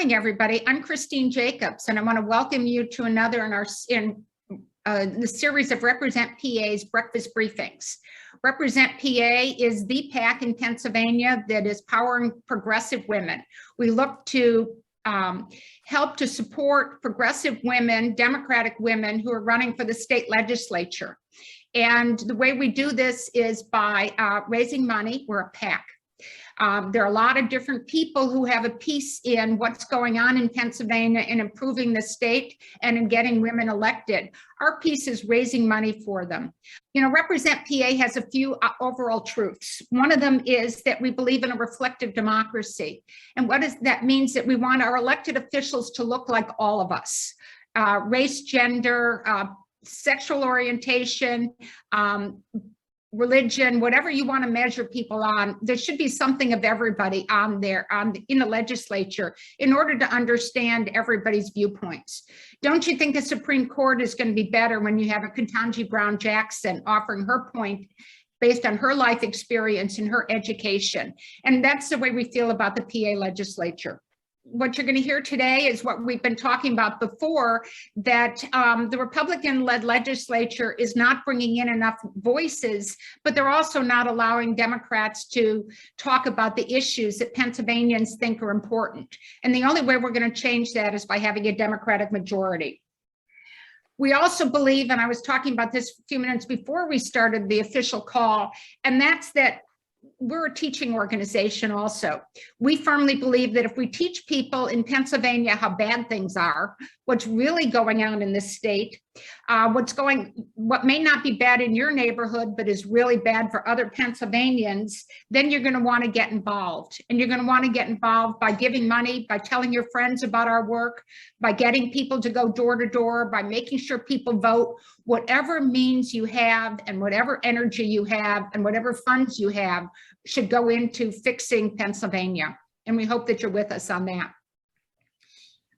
morning, everybody. I'm Christine Jacobs, and I want to welcome you to another in the series of Represent PA's breakfast briefings. Represent PA is the PAC in Pennsylvania that is powering progressive women. We look to help to support progressive women, Democratic women who are running for the state legislature. And the way we do this is by raising money. We're a PAC. There are a lot of different people who have a piece in what's going on in Pennsylvania in improving the state and in getting women elected. Our piece is raising money for them. You know, Represent PA has a few overall truths. One of them is that we believe in a reflective democracy. And what that means that we want our elected officials to look like all of us, race, gender, sexual orientation, religion, whatever you want to measure people on, there should be something of everybody on there in the legislature in order to understand everybody's viewpoints. Don't you think the Supreme Court is going to be better when you have a Ketanji Brown Jackson offering her point based on her life experience and her education? And that's the way we feel about the PA legislature. What you're going to hear today is what we've been talking about before, that the Republican-led legislature is not bringing in enough voices, but they're also not allowing Democrats to talk about the issues that Pennsylvanians think are important. And the only way we're going to change that is by having a Democratic majority. We also believe, and I was talking about this a few minutes before we started the official call, and that's that we're a teaching organization also. We firmly believe that if we teach people in Pennsylvania how bad things are, what's really going on in this state, what may not be bad in your neighborhood, but is really bad for other Pennsylvanians, then you're going to want to get involved. And you're going to want to get involved by giving money, by telling your friends about our work, by getting people to go door to door, by making sure people vote. Whatever means you have and whatever energy you have and whatever funds you have should go into fixing Pennsylvania. And we hope that you're with us on that.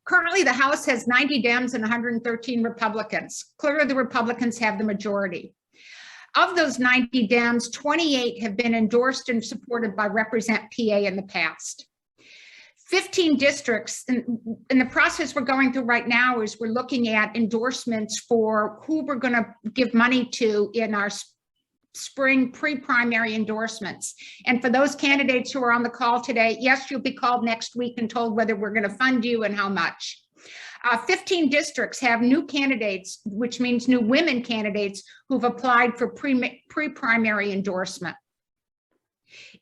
Currently, the House has 90 Dems and 113 Republicans. Clearly, the Republicans have the majority. Of those 90 Dems, 28 have been endorsed and supported by Represent PA in the past. 15 districts, and the process we're going through right now is we're looking at endorsements for who we're going to give money to in our spring pre-primary endorsements. And for those candidates who are on the call today, yes, you'll be called next week and told whether we're going to fund you and how much. 15 districts have new candidates, which means new women candidates who've applied for pre-primary endorsement.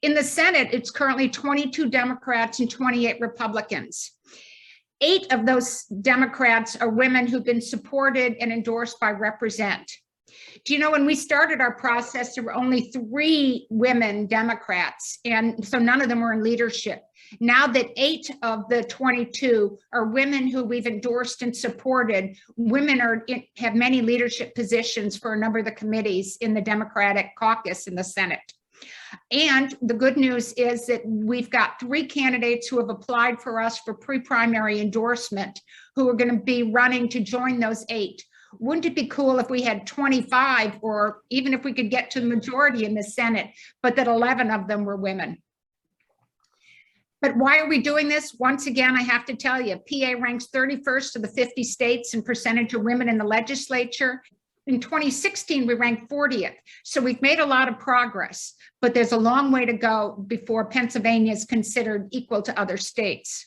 In the Senate, it's currently 22 Democrats and 28 Republicans. 8 of those Democrats are women who've been supported and endorsed by Represent. Do you know, when we started our process, there were only 3 women Democrats, and so none of them were in leadership. Now that 8 of the 22 are women who we've endorsed and supported, women have many leadership positions for a number of the committees in the Democratic caucus in the Senate. And the good news is that we've got 3 candidates who have applied for us for pre-primary endorsement who are going to be running to join those 8. Wouldn't it be cool if we had 25, or even if we could get to the majority in the Senate, but that 11 of them were women? But why are we doing this? Once again, I have to tell you, PA ranks 31st of the 50 states in percentage of women in the legislature. In 2016, we ranked 40th. So we've made a lot of progress, but there's a long way to go before Pennsylvania is considered equal to other states.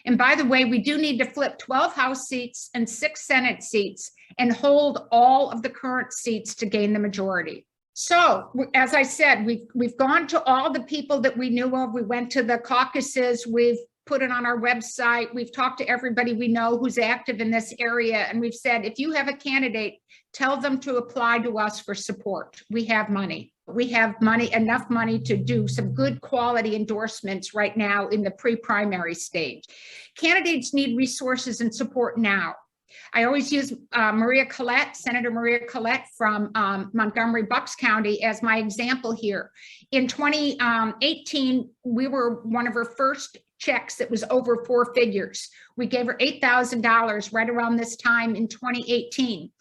And by the way, we do need to flip 12 House seats and 6 Senate seats and hold all of the current seats to gain the majority. So, as I said, we've gone to all the people that we knew of. We went to the caucuses. We've put it on our website. We've talked to everybody we know who's active in this area. And we've said, if you have a candidate, tell them to apply to us for support. We have money. We have money, enough money to do some good quality endorsements right now in the pre-primary stage. Candidates need resources and support now. I always use Maria Collette, Senator Maria Collette from Montgomery-Bucks County as my example here. In 2018, we were one of her first checks that was over 4 figures. We gave her $8,000 right around this time in 2018.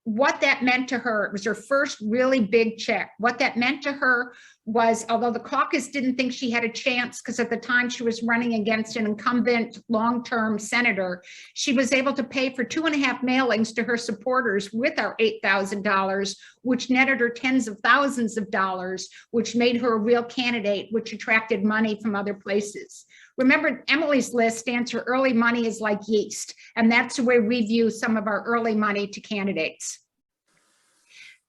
what that meant to her, it was her first really big check. What that meant to her was, although the caucus didn't think she had a chance, because at the time she was running against an incumbent long-term senator, she was able to pay for 2.5 mailings to her supporters with our $8,000, which netted her tens of thousands of dollars, which made her a real candidate, which attracted money from other places. Remember, Emily's list stands for early money is like yeast, and that's the way we view some of our early money to candidates.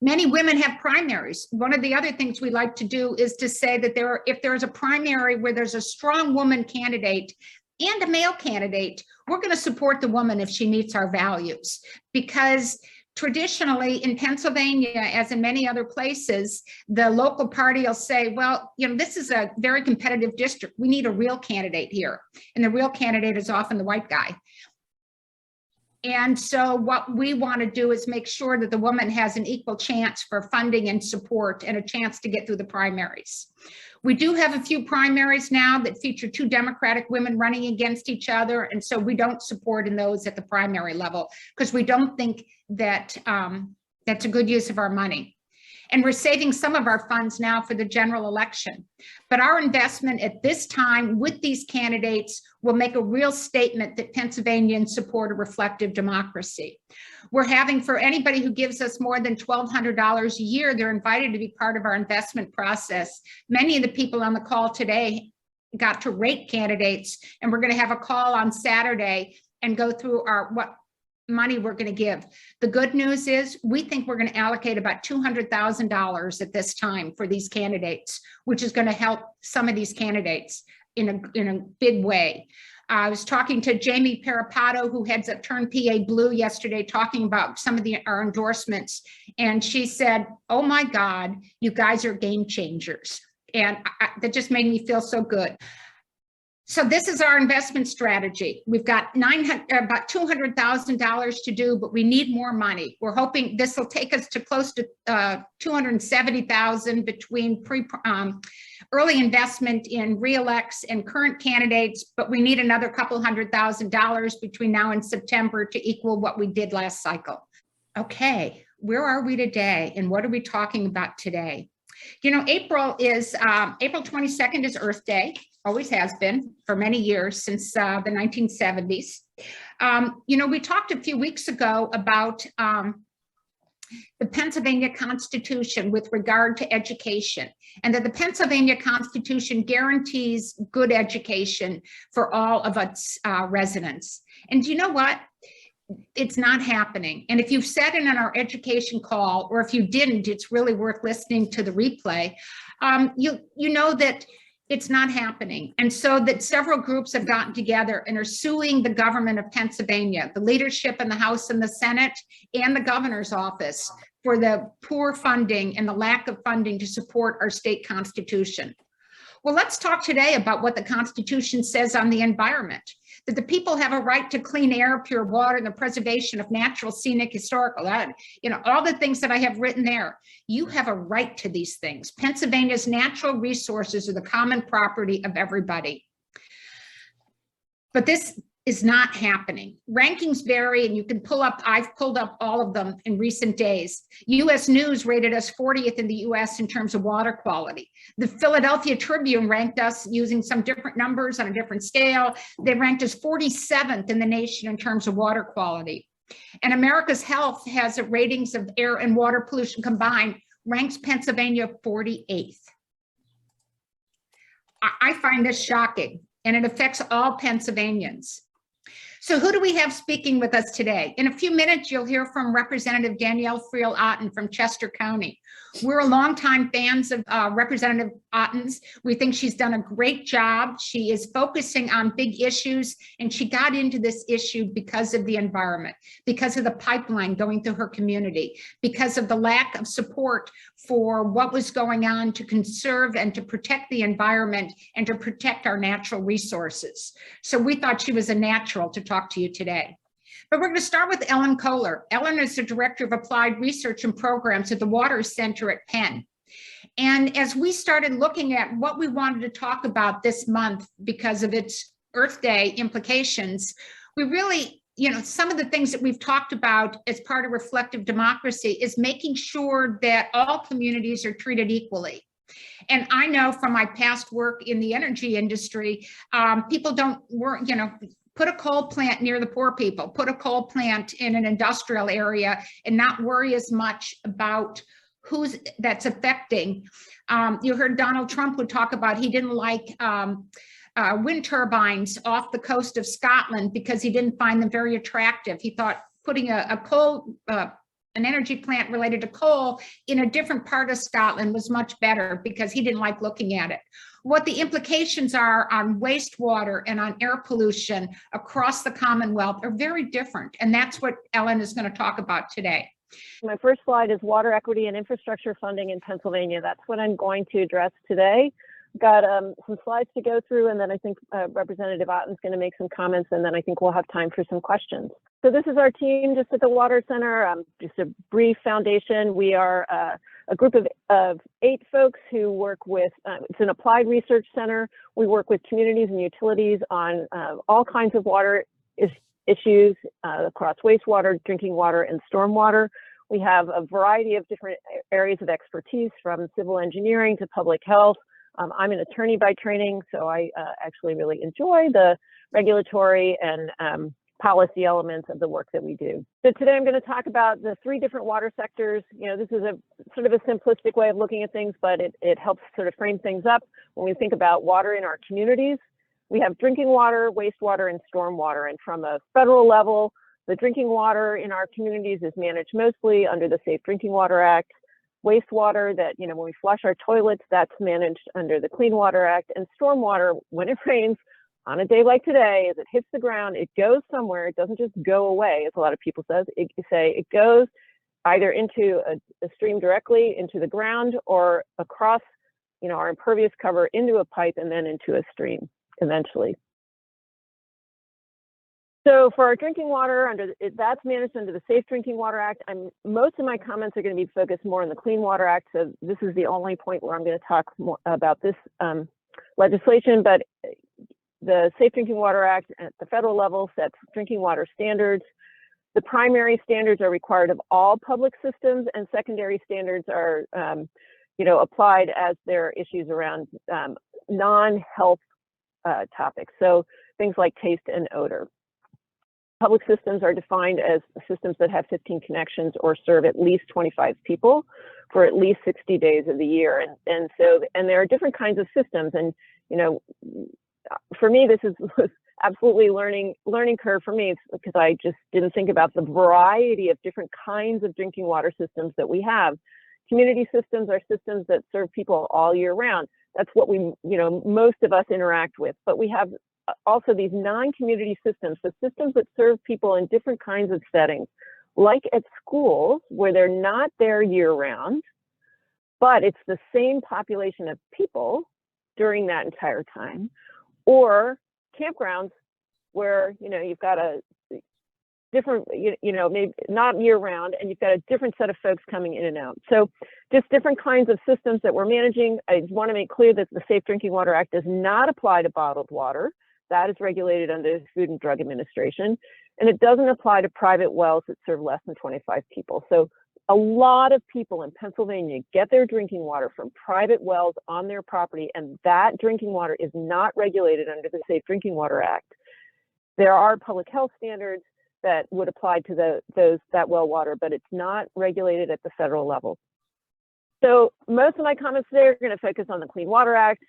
Many women have primaries. One of the other things we like to do is to say that if there's a primary where there's a strong woman candidate and a male candidate, we're going to support the woman if she meets our values. Because traditionally in Pennsylvania, as in many other places, the local party will say, well, this is a very competitive district. We need a real candidate here. And the real candidate is often the white guy. And so what we want to do is make sure that the woman has an equal chance for funding and support and a chance to get through the primaries. We do have a few primaries now that feature 2 Democratic women running against each other. And so we don't support in those at the primary level because we don't think that that's a good use of our money. And we're saving some of our funds now for the general election. But our investment at this time with these candidates will make a real statement that Pennsylvanians support a reflective democracy. We're having, for anybody who gives us more than $1,200 a year, they're invited to be part of our investment process. Many of the people on the call today got to rate candidates, and we're going to have a call on Saturday and go through what money we're going to give. The good news is we think we're going to allocate about $200,000 at this time for these candidates, which is going to help some of these candidates in a big way. I was talking to Jamie Parapato, who heads up Turn PA Blue yesterday, talking about some of our endorsements. And she said, oh my God, you guys are game changers. And that just made me feel so good. So this is our investment strategy. We've got about $200,000 to do, but we need more money. We're hoping this will take us to close to $270,000 between early investment in re-elects and current candidates, but we need another couple $100,000 between now and September to equal what we did last cycle. Okay, where are we today, and what are we talking about today? April 22nd is Earth Day. Always has been for many years, since the 1970s. We talked a few weeks ago about the Pennsylvania Constitution with regard to education, and that the Pennsylvania Constitution guarantees good education for all of its residents. And do you know what? It's not happening. And if you've sat in on our education call, or if you didn't, it's really worth listening to the replay. You know that it's not happening. And so that several groups have gotten together and are suing the government of Pennsylvania, the leadership in the House and the Senate, and the governor's office for the poor funding and the lack of funding to support our state constitution. Well, let's talk today about what the Constitution says on the environment, that the people have a right to clean air, pure water, and the preservation of natural, scenic, historical, all the things that I have written there. You have a right to these things. Pennsylvania's natural resources are the common property of everybody. But this is not happening. Rankings vary, and you can I've pulled up all of them in recent days. US News rated us 40th in the US in terms of water quality. The Philadelphia Tribune ranked us using some different numbers on a different scale. They ranked us 47th in the nation in terms of water quality. And America's Health has ratings of air and water pollution combined, ranks Pennsylvania 48th. I find this shocking, and it affects all Pennsylvanians. So who do we have speaking with us today? In a few minutes, you'll hear from Representative Danielle Friel Otten from Chester County. We're longtime fans of Representative Otten's. We think she's done a great job. She is focusing on big issues, and she got into this issue because of the environment, because of the pipeline going through her community, because of the lack of support for what was going on to conserve and to protect the environment and to protect our natural resources. So we thought she was a natural to talk to you today. But we're going to start with Ellen Kohler. Ellen is the Director of Applied Research and Programs at the Water Center at Penn. And as we started looking at what we wanted to talk about this month because of its Earth Day implications, we really some of the things that we've talked about as part of reflective democracy is making sure that all communities are treated equally. And I know from my past work in the energy industry, people don't work, put a coal plant near the poor people, put a coal plant in an industrial area and not worry as much about who's that's affecting. You heard Donald Trump would talk about he didn't like wind turbines off the coast of Scotland because he didn't find them very attractive. He thought putting an energy plant related to coal in a different part of Scotland was much better because he didn't like looking at it. What the implications are on wastewater and on air pollution across the Commonwealth are very different. And that's what Ellen is going to talk about today. My first slide is water equity and infrastructure funding in Pennsylvania. That's what I'm going to address today. Got some slides to go through, and then I think Representative Otten is going to make some comments, and then I think we'll have time for some questions. So this is our team just at the Water Center. Just a brief foundation. We are a group of 8 folks who work with, it's an applied research center. We work with communities and utilities on all kinds of water issues across wastewater, drinking water, and stormwater. We have a variety of different areas of expertise, from civil engineering to public health. I'm an attorney by training, so I actually really enjoy the regulatory and policy elements of the work that we do. So today I'm going to talk about the 3 different water sectors. This is a sort of a simplistic way of looking at things, but it helps sort of frame things up. When we think about water in our communities, we have drinking water, wastewater, and stormwater. And from a federal level, the drinking water in our communities is managed mostly under the Safe Drinking Water Act. Wastewater, that, when we flush our toilets, that's managed under the Clean Water Act. And stormwater, when it rains on a day like today, as it hits the ground, it goes somewhere. It doesn't just go away, as a lot of people say. It goes either into a stream directly into the ground, or across, our impervious cover into a pipe and then into a stream eventually. So for our drinking water, that's managed under the Safe Drinking Water Act. Most of my comments are going to be focused more on the Clean Water Act, so this is the only point where I'm going to talk more about this legislation. But the Safe Drinking Water Act at the federal level sets drinking water standards. The primary standards are required of all public systems, and secondary standards are, applied as there are issues around non-health topics. So things like taste and odor. Public systems are defined as systems that have 15 connections or serve at least 25 people for at least 60 days of the year. And there are different kinds of systems. And, for me, this was absolutely learning curve for me, because I just didn't think about the variety of different kinds of drinking water systems that we have. Community systems are systems that serve people all year round. That's what most of us interact with. But we have also these non-community systems, so systems that serve people in different kinds of settings, like at schools where they're not there year-round, but it's the same population of people during that entire time, or campgrounds where you've got a different, maybe not year-round, and you've got a different set of folks coming in and out. So just different kinds of systems that we're managing. I want to make clear that the Safe Drinking Water Act does not apply to bottled water. That is regulated under the Food and Drug Administration, and it doesn't apply to private wells that serve less than 25 people. So a lot of people in Pennsylvania get their drinking water from private wells on their property, and that drinking water is not regulated under the Safe Drinking Water Act. There are public health standards that would apply to that well water, but it's not regulated at the federal level. So most of my comments today are going to focus on the Clean Water Act.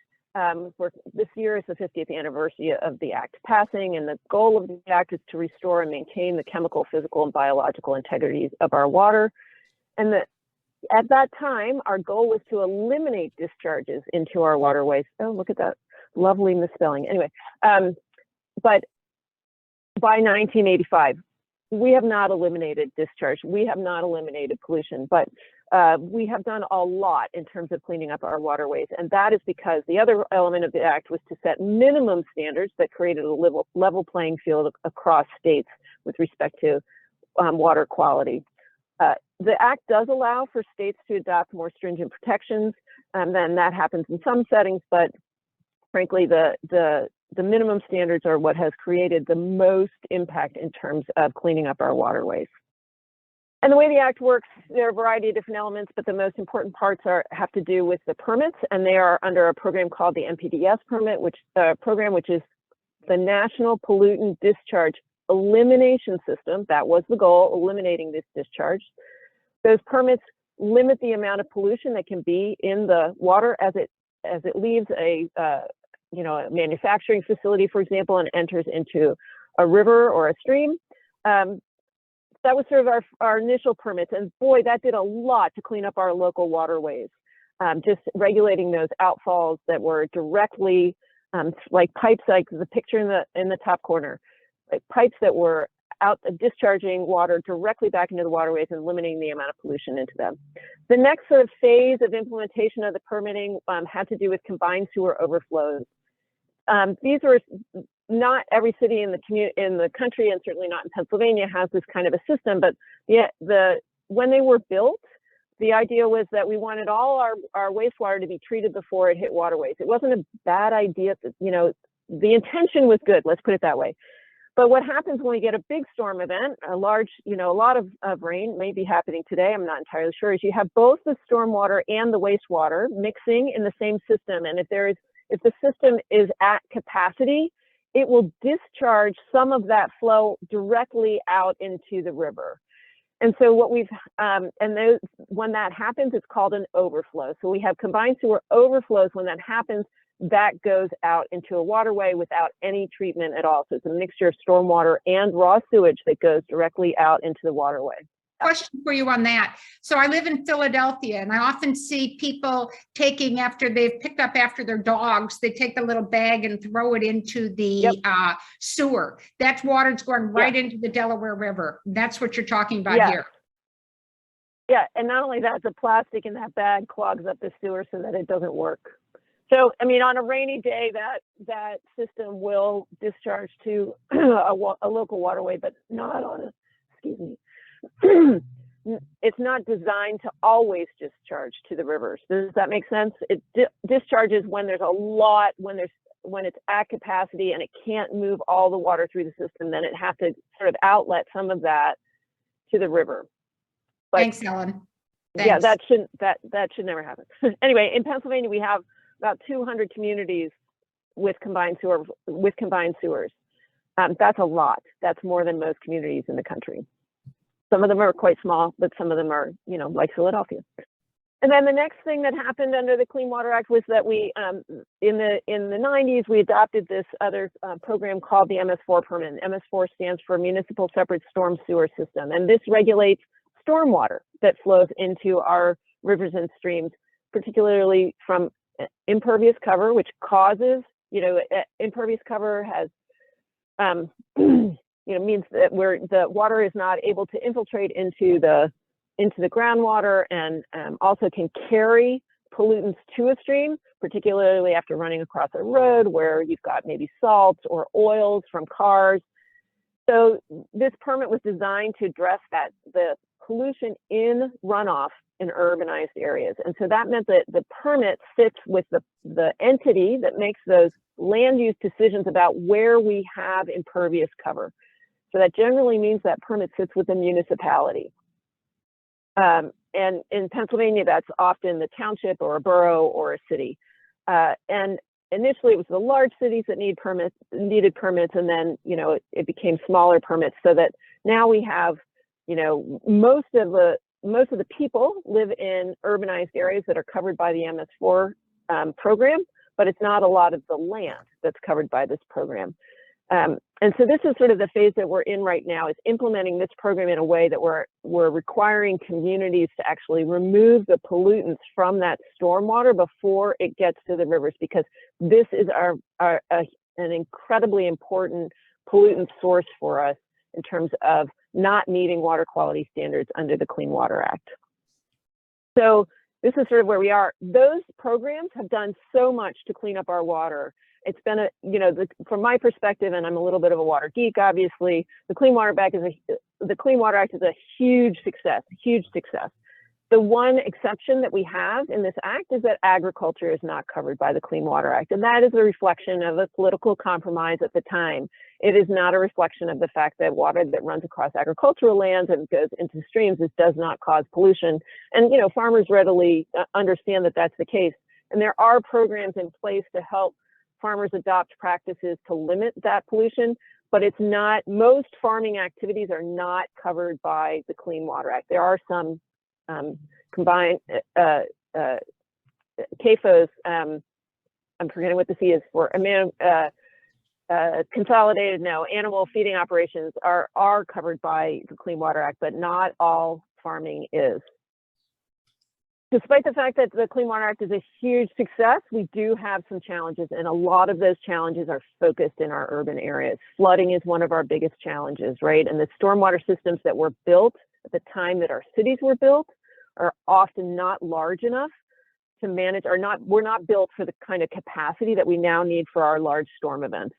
This year is the 50th anniversary of the act passing, and the goal of the act is to restore and maintain the chemical, physical, and biological integrities of our water. And at that time, our goal was to eliminate discharges into our waterways. Oh, look at that lovely misspelling. Anyway, but by 1985, we have not eliminated discharge. We have not eliminated pollution, but we have done a lot in terms of cleaning up our waterways. And that is because the other element of the act was to set minimum standards that created a level playing field across states with respect to water quality. The act does allow for states to adopt more stringent protections, and then that happens in some settings, but frankly, the the minimum standards are what has created the most impact in terms of cleaning up our waterways. And the way the Act works, there are a variety of different elements, but the most important parts have to do with the permits, and they are under a program called the NPDES permit, which is the National Pollutant Discharge Elimination System. That was the goal, eliminating this discharge. Those permits limit the amount of pollution that can be in the water as it leaves a manufacturing facility, for example, and enters into a river or a stream. That was sort of our initial permits, and boy, that did a lot to clean up our local waterways. Just regulating those outfalls that were directly like pipes, like the picture in the top corner, like pipes that were out discharging water directly back into the waterways and limiting the amount of pollution into them. The next sort of phase of implementation of the permitting had to do with combined sewer overflows. These were not every city in the country, and certainly not in Pennsylvania, has this kind of a system. But when they were built, the idea was that we wanted all our wastewater to be treated before it hit waterways. It wasn't a bad idea. The intention was good. Let's put it that way. But what happens when we get a big storm event, a lot of rain may be happening today, I'm not entirely sure, is you have both the stormwater and the wastewater mixing in the same system. And if the system is at capacity, it will discharge some of that flow directly out into the river. And so when that happens, it's called an overflow. So we have combined sewer overflows. When that happens, that goes out into a waterway without any treatment at all. So it's a mixture of stormwater and raw sewage that goes directly out into the waterway. Question for you on that. So I live in Philadelphia, and I often see people taking, after they've picked up after their dogs, they take the little bag and throw it into the sewer. That water's going right into the Delaware River. That's what you're talking about here. Yeah, and not only that, the plastic in that bag clogs up the sewer so that it doesn't work. So, I mean, on a rainy day, that system will discharge to a local waterway, but not on a, excuse me, it's not designed to always discharge to the rivers. Does that make sense? It discharges when there's a lot, when it's at capacity and it can't move all the water through the system, then it has to sort of outlet some of that to the river. But, thanks, Ellen. Thanks. Yeah, that should never happen. Anyway, in Pennsylvania, we have about 200 communities with combined sewers. That's a lot. That's more than most communities in the country. Some of them are quite small, but some of them are, like Philadelphia. And then the next thing that happened under the Clean Water Act was that we, in the 90s, we adopted this other program called the MS4 permit. MS4 stands for Municipal Separate Storm Sewer System, and this regulates stormwater that flows into our rivers and streams, particularly from impervious cover, which causes, impervious cover has, means that the water is not able to infiltrate into the groundwater, and also can carry pollutants to a stream, particularly after running across a road where you've got maybe salts or oils from cars. So this permit was designed to address the pollution in runoff in urbanized areas. And so that meant that the permit sits with the entity that makes those land use decisions about where we have impervious cover. So that generally means that permit sits with the municipality. And in Pennsylvania, that's often the township or a borough or a city. And initially it was the large cities that needed permits, and then, it became smaller permits, so that now we have, most of the people live in urbanized areas that are covered by the MS4 program, but it's not a lot of the land that's covered by this program. And so this is sort of the phase that we're in right now, is implementing this program in a way that we're requiring communities to actually remove the pollutants from that stormwater before it gets to the rivers, because this is an incredibly important pollutant source for us in terms of not meeting water quality standards under the Clean Water Act. So this is sort of where we are. Those programs have done so much to clean up our water. It's been from my perspective, and I'm a little bit of a water geek, obviously, the Clean Water Act is a huge success, The one exception that we have in this act is that agriculture is not covered by the Clean Water Act, and that is a reflection of a political compromise at the time. It is not a reflection of the fact that water that runs across agricultural lands and goes into streams does not cause pollution. And farmers readily understand that that's the case. And there are programs in place to help farmers adopt practices to limit that pollution, but it's not, most farming activities are not covered by the Clean Water Act. There are some combined CAFOs, I'm forgetting what the C is for, consolidated, animal feeding operations are covered by the Clean Water Act, but not all farming is. Despite the fact that the Clean Water Act is a huge success, we do have some challenges, and a lot of those challenges are focused in our urban areas. Flooding is one of our biggest challenges, right? And the stormwater systems that were built at the time that our cities were built are often not large enough to manage, were not built for the kind of capacity that we now need for our large storm events.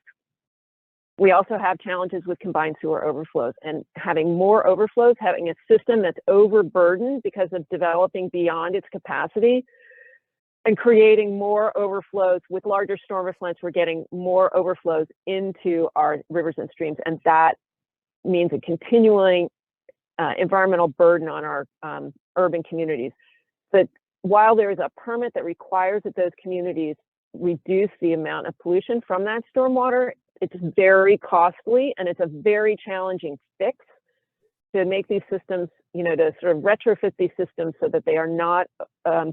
We also have challenges with combined sewer overflows, and having more overflows, having a system that's overburdened because of developing beyond its capacity and creating more overflows. With larger storm events, we're getting more overflows into our rivers and streams, and that means a continuing environmental burden on our urban communities. But while there is a permit that requires that those communities reduce the amount of pollution from that stormwater, it's very costly, and it's a very challenging fix to make these systems, to sort of retrofit these systems so that they are not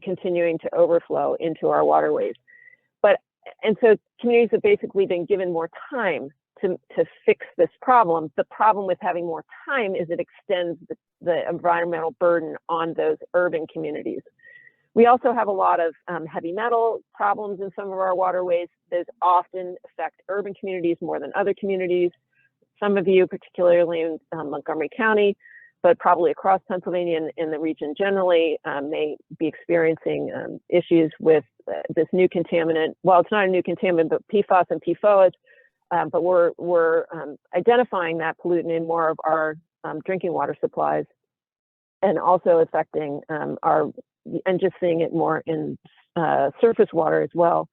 continuing to overflow into our waterways. And so communities have basically been given more time to fix this problem. The problem with having more time is it extends the environmental burden on those urban communities. We also have a lot of heavy metal problems in some of our waterways. Those often affect urban communities more than other communities. Some of you, particularly in Montgomery County, but probably across Pennsylvania and in the region generally, may be experiencing issues with this new contaminant. Well, it's not a new contaminant, but PFAS and PFOAs. But we're identifying that pollutant in more of our drinking water supplies, and also affecting and just seeing it more in surface water as well.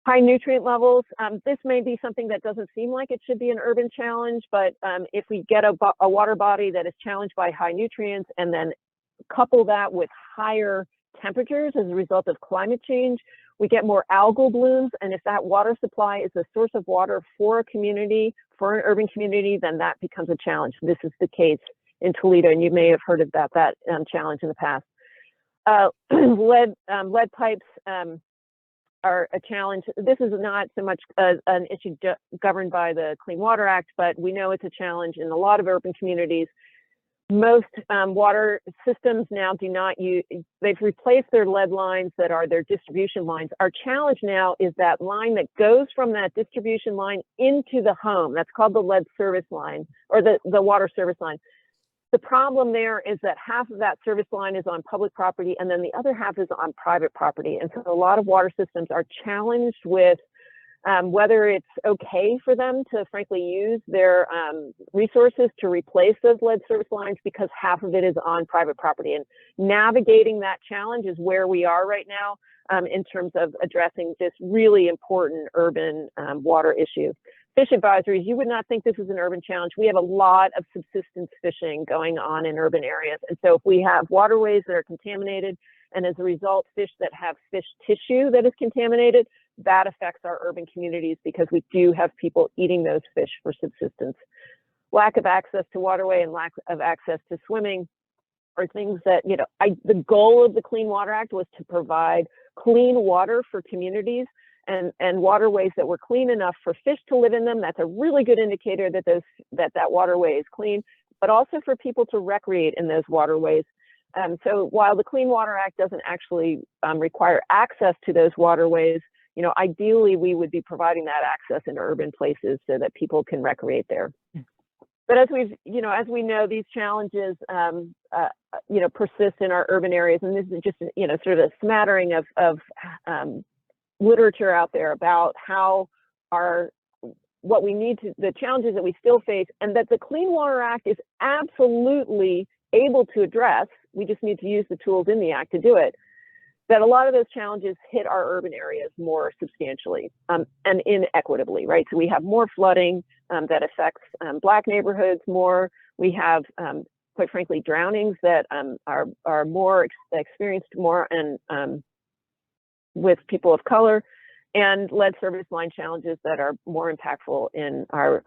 High nutrient levels. This may be something that doesn't seem like it should be an urban challenge, but if we get a water body that is challenged by high nutrients and then couple that with higher temperatures as a result of climate change, we get more algal blooms. And if that water supply is a source of water for a community, for an urban community, then that becomes a challenge. This is the case in Toledo, and you may have heard about that challenge in the past. Lead pipes are a challenge. This is not so much an issue governed by the Clean Water Act, but we know it's a challenge in a lot of urban communities. Most water systems now do not use, they've replaced their lead lines that are their distribution lines. Our challenge now is that line that goes from that distribution line into the home. That's called the lead service line, or the water service line. The problem there is that half of that service line is on public property, and then the other half is on private property. And so a lot of water systems are challenged with whether it's okay for them to frankly use their resources to replace those lead service lines, because half of it is on private property. And navigating that challenge is where we are right now in terms of addressing this really important urban water issue. Fish advisories, you would not think this is an urban challenge. We have a lot of subsistence fishing going on in urban areas. And so if we have waterways that are contaminated, and as a result, fish that have fish tissue that is contaminated, that affects our urban communities, because we do have people eating those fish for subsistence. Lack of access to waterway and lack of access to swimming are things that, the goal of the Clean Water Act was to provide clean water for communities and waterways that were clean enough for fish to live in them. That's a really good indicator that that waterway is clean, but also for people to recreate in those waterways. So while the Clean Water Act doesn't actually require access to those waterways, ideally we would be providing that access in urban places so that people can recreate there. But as we know, these challenges, persist in our urban areas, and this is just, sort of a smattering of literature out there about how the challenges that we still face, and that the Clean Water Act is absolutely able to address we just need to use the tools in the Act to do it, that a lot of those challenges hit our urban areas more substantially and inequitably, right? So we have more flooding that affects Black neighborhoods more. We have, quite frankly, drownings that are more experienced more and with people of color, and lead service line challenges that are more impactful in our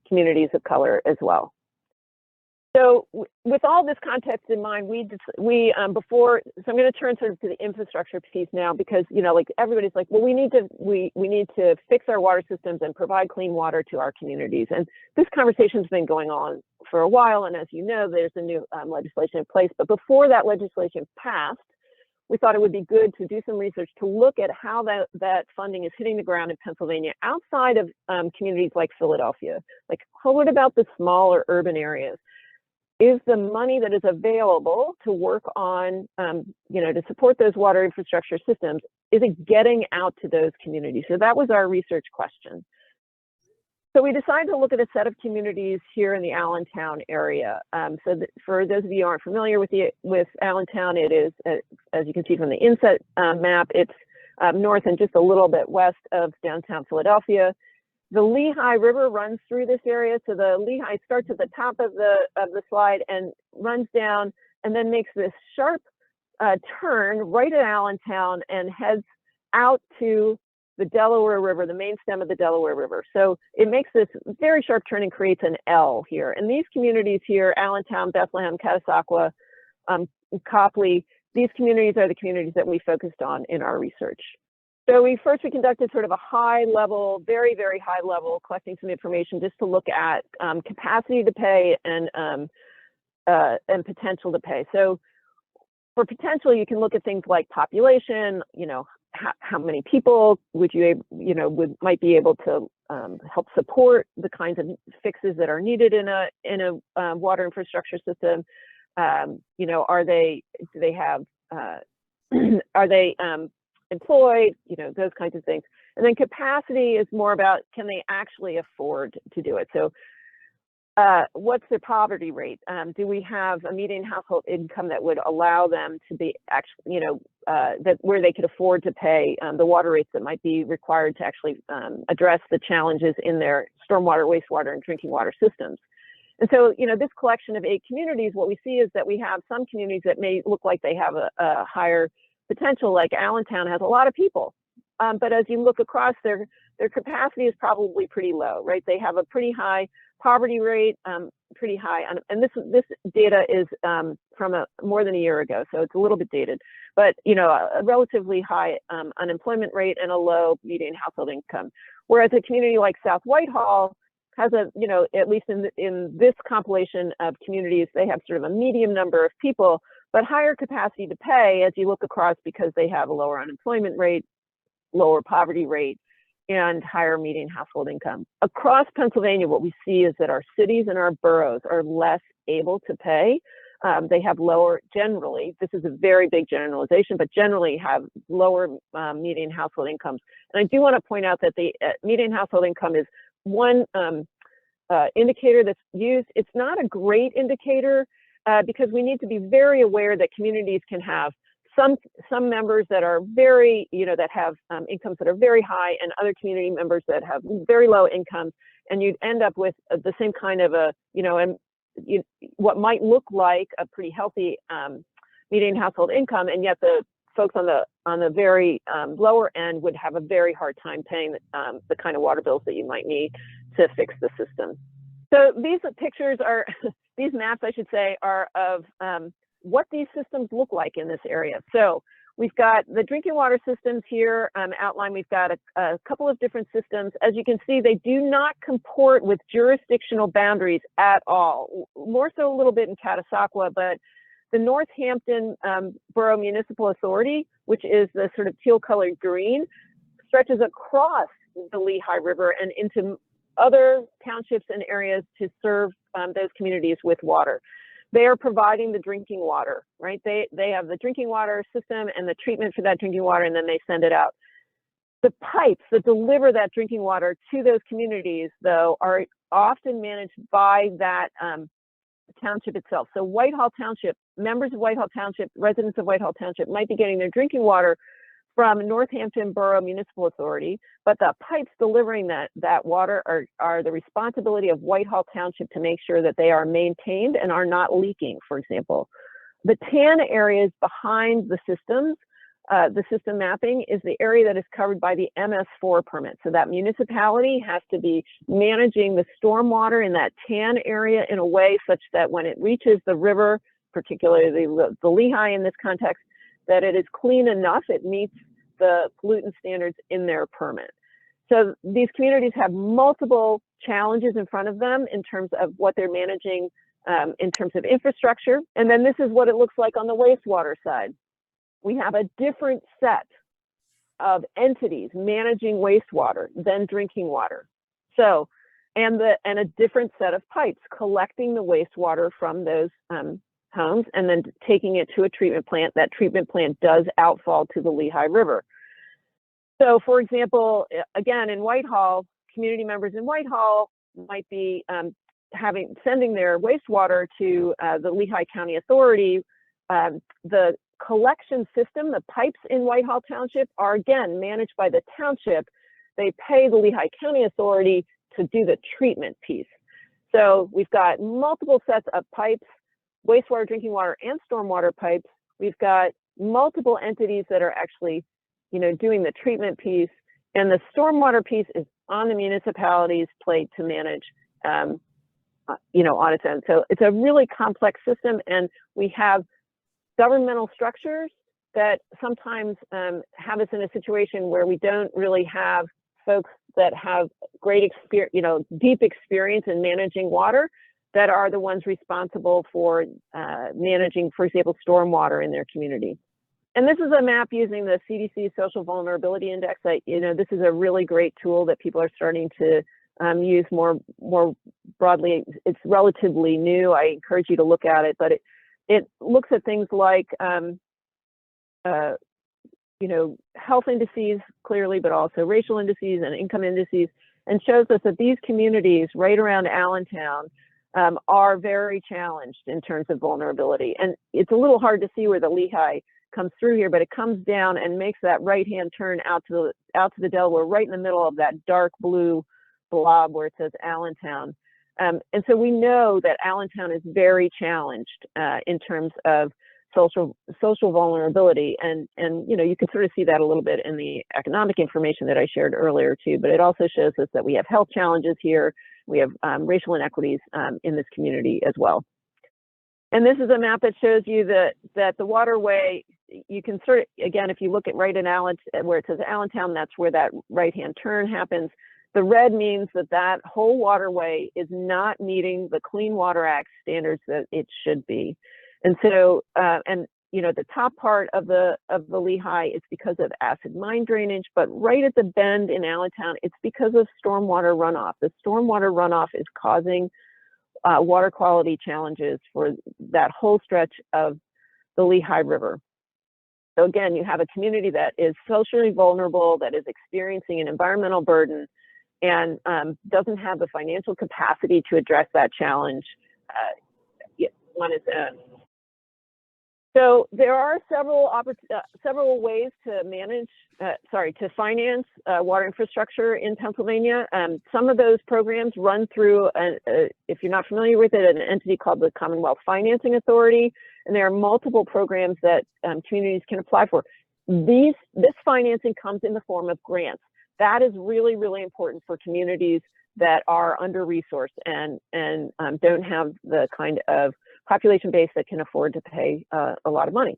communities of color as well. So with all this context in mind, so I'm going to turn sort of to the infrastructure piece now, because, you know, like everybody's like, well, we need to fix our water systems and provide clean water to our communities. And this conversation's been going on for a while. And as you know, there's a new legislation in place. But before that legislation passed, we thought it would be good to do some research to look at how that funding is hitting the ground in Pennsylvania outside of communities like Philadelphia. Like, what about the smaller urban areas? Is the money that is available to work on, you know, to support those water infrastructure systems, is it getting out to those communities? So that was our research question. So we decided to look at a set of communities here in the Allentown area. For those of you who aren't familiar with Allentown, it is, as you can see from the inset map, it's north and just a little bit west of downtown Philadelphia. The Lehigh River runs through this area. So the Lehigh starts at the top of the slide and runs down and then makes this sharp turn right at Allentown and heads out to the Delaware River, the main stem of the Delaware River. So it makes this very sharp turn and creates an L here. And these communities here, Allentown, Bethlehem, Catasauqua, Copley, these communities are the communities that we focused on in our research. So we conducted sort of a high level, very, very high level, collecting some information just to look at capacity to pay and potential to pay. So for potential, you can look at things like population, you know, how many people would might be able to help support the kinds of fixes that are needed in a water infrastructure system. You know, are they employed, you know, those kinds of things. And then capacity is more about, can they actually afford to do it? So what's their poverty rate? Do we have a median household income that would allow them to be actually, you know, where they could afford to pay the water rates that might be required to actually address the challenges in their stormwater, wastewater, and drinking water systems? And so, you know, this collection of 8 communities, what we see is that we have some communities that may look like they have a higher potential, like Allentown has a lot of people. But as you look across, their capacity is probably pretty low, right? They have a pretty high poverty rate, pretty high, and this data is from more than a year ago, so it's a little bit dated. But you know, a relatively high unemployment rate and a low median household income. Whereas a community like South Whitehall has a, you know, at least in this compilation of communities, they have sort of a medium number of people, but higher capacity to pay as you look across, because they have a lower unemployment rate, lower poverty rate, and higher median household income. Across Pennsylvania, what we see is that our cities and our boroughs are less able to pay. They have lower, generally, this is a very big generalization, but generally have lower median household incomes. And I do want to point out that the median household income is one indicator that's used. It's not a great indicator because we need to be very aware that communities can have some members that are very, you know, that have incomes that are very high, and other community members that have very low incomes, and you'd end up with the same kind of a, you know, and what might look like a pretty healthy median household income, and yet the folks on the very lower end would have a very hard time paying the kind of water bills that you might need to fix the system. So these pictures are, these maps, I should say, are of what these systems look like in this area. So we've got the drinking water systems here outlined. We've got a couple of different systems. As you can see, they do not comport with jurisdictional boundaries at all. More so a little bit in Catasauqua, but the Northampton Borough Municipal Authority, which is the sort of teal colored green, stretches across the Lehigh River and into other townships and areas to serve those communities with water. They are providing the drinking water, right? They have the drinking water system and the treatment for that drinking water, and then they send it out. The pipes that deliver that drinking water to those communities, though, are often managed by that township itself. So Whitehall Township, members of Whitehall Township, residents of Whitehall Township might be getting their drinking water from Northampton Borough Municipal Authority, but the pipes delivering that water are the responsibility of Whitehall Township to make sure that they are maintained and are not leaking, for example. The tan areas behind the systems, the system mapping, is the area that is covered by the MS4 permit. So that municipality has to be managing the stormwater in that tan area in a way such that when it reaches the river, particularly the Lehigh in this context, that it is clean enough, it meets the pollutant standards in their permit. So these communities have multiple challenges in front of them in terms of what they're managing in terms of infrastructure. And then this is what it looks like on the wastewater side. We have a different set of entities managing wastewater than drinking water. So, and a different set of pipes collecting the wastewater from those homes and then taking it to a treatment plant. That treatment plant does outfall to the Lehigh River. So for example, again, in Whitehall, community members in Whitehall might be sending their wastewater to the Lehigh County Authority. The collection system, the pipes in Whitehall Township are again managed by the township. They pay the Lehigh County Authority to do the treatment piece. So we've got multiple sets of pipes, wastewater, drinking water, and stormwater pipes. We've got multiple entities that are actually, doing the treatment piece, and the stormwater piece is on the municipality's plate to manage, on its own. So it's a really complex system, and we have governmental structures that sometimes have us in a situation where we don't really have folks that have great experience, deep experience in managing water, that are the ones responsible for managing, for example, stormwater in their community. And this is a map using the CDC Social Vulnerability Index. This is a really great tool that people are starting to use more broadly. It's relatively new. I encourage you to look at it, but it looks at things like health indices clearly, but also racial indices and income indices, and shows us that these communities right around Allentown are very challenged in terms of vulnerability. And it's a little hard to see where the Lehigh comes through here, but it comes down and makes that right-hand turn out to the Delaware, right in the middle of that dark blue blob where it says Allentown. And so we know that Allentown is very challenged in terms of social vulnerability, and you can sort of see that a little bit in the economic information that I shared earlier too. But it also shows us that we have health challenges here. We have racial inequities in this community as well. And this is a map that shows you that the waterway, you can sort of, again, if you look at right in Allentown, where it says Allentown, that's where that right-hand turn happens. The red means that whole waterway is not meeting the Clean Water Act standards that it should be. And so, the top part of the Lehigh is because of acid mine drainage, but right at the bend in Allentown, it's because of stormwater runoff. The stormwater runoff is causing water quality challenges for that whole stretch of the Lehigh River. So again, you have a community that is socially vulnerable, that is experiencing an environmental burden, and doesn't have the financial capacity to address that challenge on its own. So there are several ways to to finance water infrastructure in Pennsylvania. Some of those programs run through, if you're not familiar with it, an entity called the Commonwealth Financing Authority, and there are multiple programs that communities can apply for. This financing comes in the form of grants. That is really, really important for communities that are under-resourced and don't have the kind of population base that can afford to pay a lot of money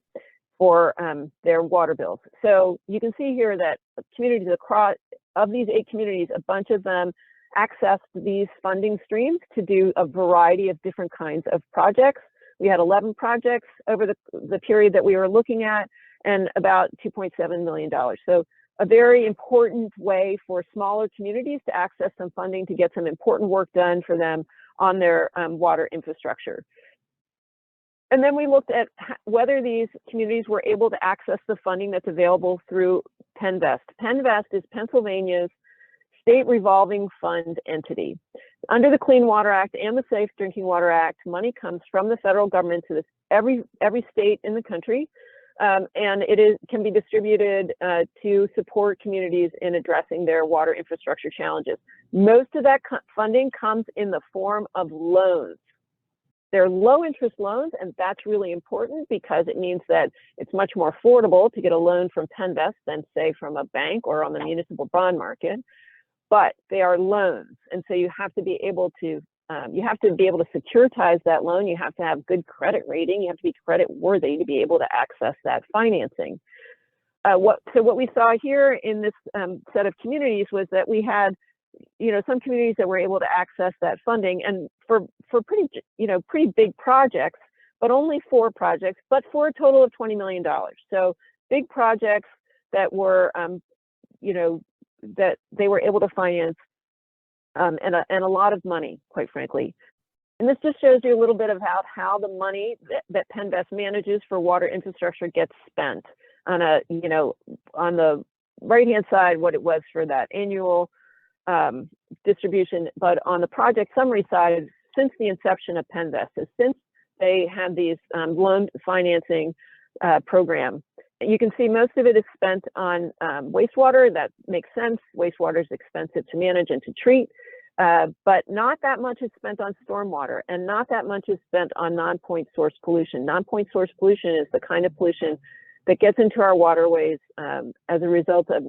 for their water bills. So you can see here that communities across, of these 8 communities, a bunch of them accessed these funding streams to do a variety of different kinds of projects. We had 11 projects over the period that we were looking at, and about $2.7 million. So a very important way for smaller communities to access some funding to get some important work done for them on their water infrastructure. And then we looked at whether these communities were able to access the funding that's available through PennVest. PennVest is Pennsylvania's state revolving fund entity. Under the Clean Water Act and the Safe Drinking Water Act, money comes from the federal government to every state in the country, and can be distributed to support communities in addressing their water infrastructure challenges. Most of that funding comes in the form of loans. They're low interest loans, and that's really important because it means that it's much more affordable to get a loan from Penn than say from a bank or on the municipal bond market. But they are loans, and so you have to be able to securitize that loan. You have to have good credit rating. You have to be credit worthy to be able to access that financing. What we saw here in this set of communities was that we had, some communities that were able to access that funding, and for pretty big projects, but only 4 projects, but for a total of $20 million. So big projects that were, that they were able to finance, and a lot of money, quite frankly. And this just shows you a little bit about how the money that Penn manages for water infrastructure gets spent. On the right-hand side, what it was for that annual distribution, but on the project summary side, since the inception of Penn since they had these loan financing program, you can see most of it is spent on wastewater. That makes sense. Wastewater is expensive to manage and to treat, but not that much is spent on stormwater, and not that much is spent on non-point source pollution. Non-point source pollution is the kind of pollution that gets into our waterways as a result of,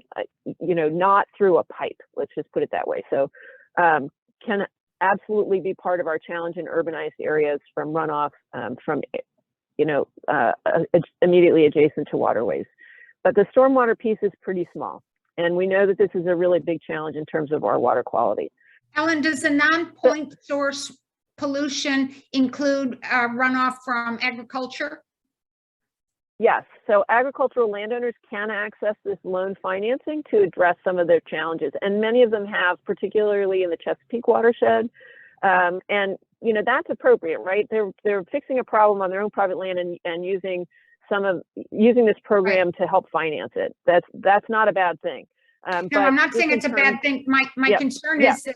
not through a pipe, let's just put it that way. So can absolutely be part of our challenge in urbanized areas from runoff from, immediately adjacent to waterways. But the stormwater piece is pretty small. And we know that this is a really big challenge in terms of our water quality. Ellen, does the non-point source pollution include runoff from agriculture? Yes, so agricultural landowners can access this loan financing to address some of their challenges, and many of them have, particularly in the Chesapeake watershed. And that's appropriate, right? They're fixing a problem on their own private land and using this program to help finance it. That's not a bad thing. No, I'm not saying it's a bad thing. My concern is that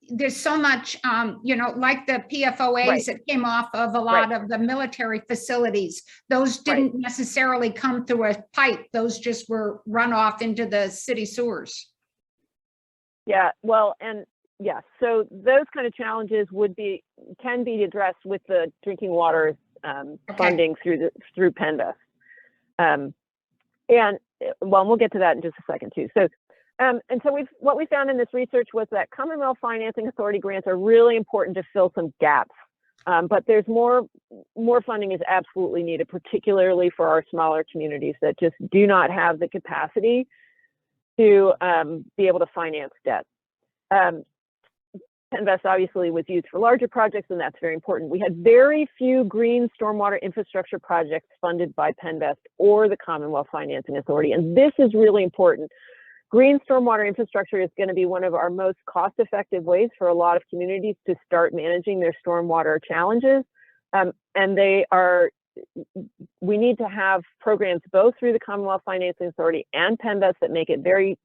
there's so much, like the PFOAs that came off of a lot of the military facilities. Those didn't necessarily come through a pipe. Those just were run off into the city sewers. Yeah, well, and yes, so those kind of challenges can be addressed with the drinking water funding through Penn. And we'll get to that in just a second too. So. And so what we found in this research was that Commonwealth Financing Authority grants are really important to fill some gaps, but there's more funding is absolutely needed, particularly for our smaller communities that just do not have the capacity to be able to finance debt. Penn obviously was used for larger projects, and that's very important. We had very few green stormwater infrastructure projects funded by Penn or the Commonwealth Financing Authority, and this is really important. Green stormwater infrastructure is going to be one of our most cost-effective ways for a lot of communities to start managing their stormwater challenges. And we need to have programs both through the Commonwealth Financing Authority and Penn that make it very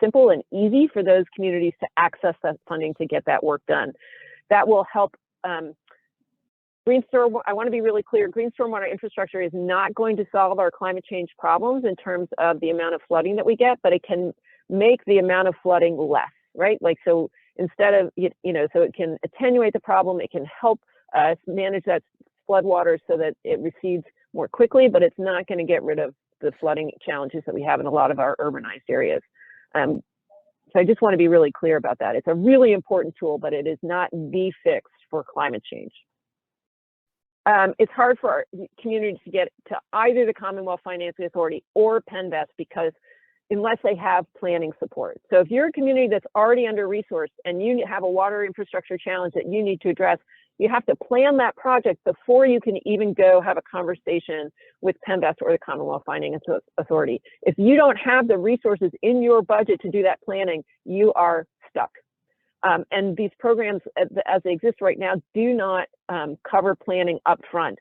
simple and easy for those communities to access that funding to get that work done. That will help. I want to be really clear, green stormwater infrastructure is not going to solve our climate change problems in terms of the amount of flooding that we get, but it can make the amount of flooding less, right? Like, so instead of, so it can attenuate the problem, it can help us manage that flood water so that it recedes more quickly, but it's not going to get rid of the flooding challenges that we have in a lot of our urbanized areas. So I just want to be really clear about that. It's a really important tool, but it is not the fix for climate change. It's hard for our communities to get to either the Commonwealth Financing Authority or Penn because unless they have planning support. So if you're a community that's already under-resourced and you have a water infrastructure challenge that you need to address, you have to plan that project before you can even go have a conversation with Penn or the Commonwealth Financing Authority. If you don't have the resources in your budget to do that planning, you are stuck. And these programs, as they exist right now, do not cover planning up front.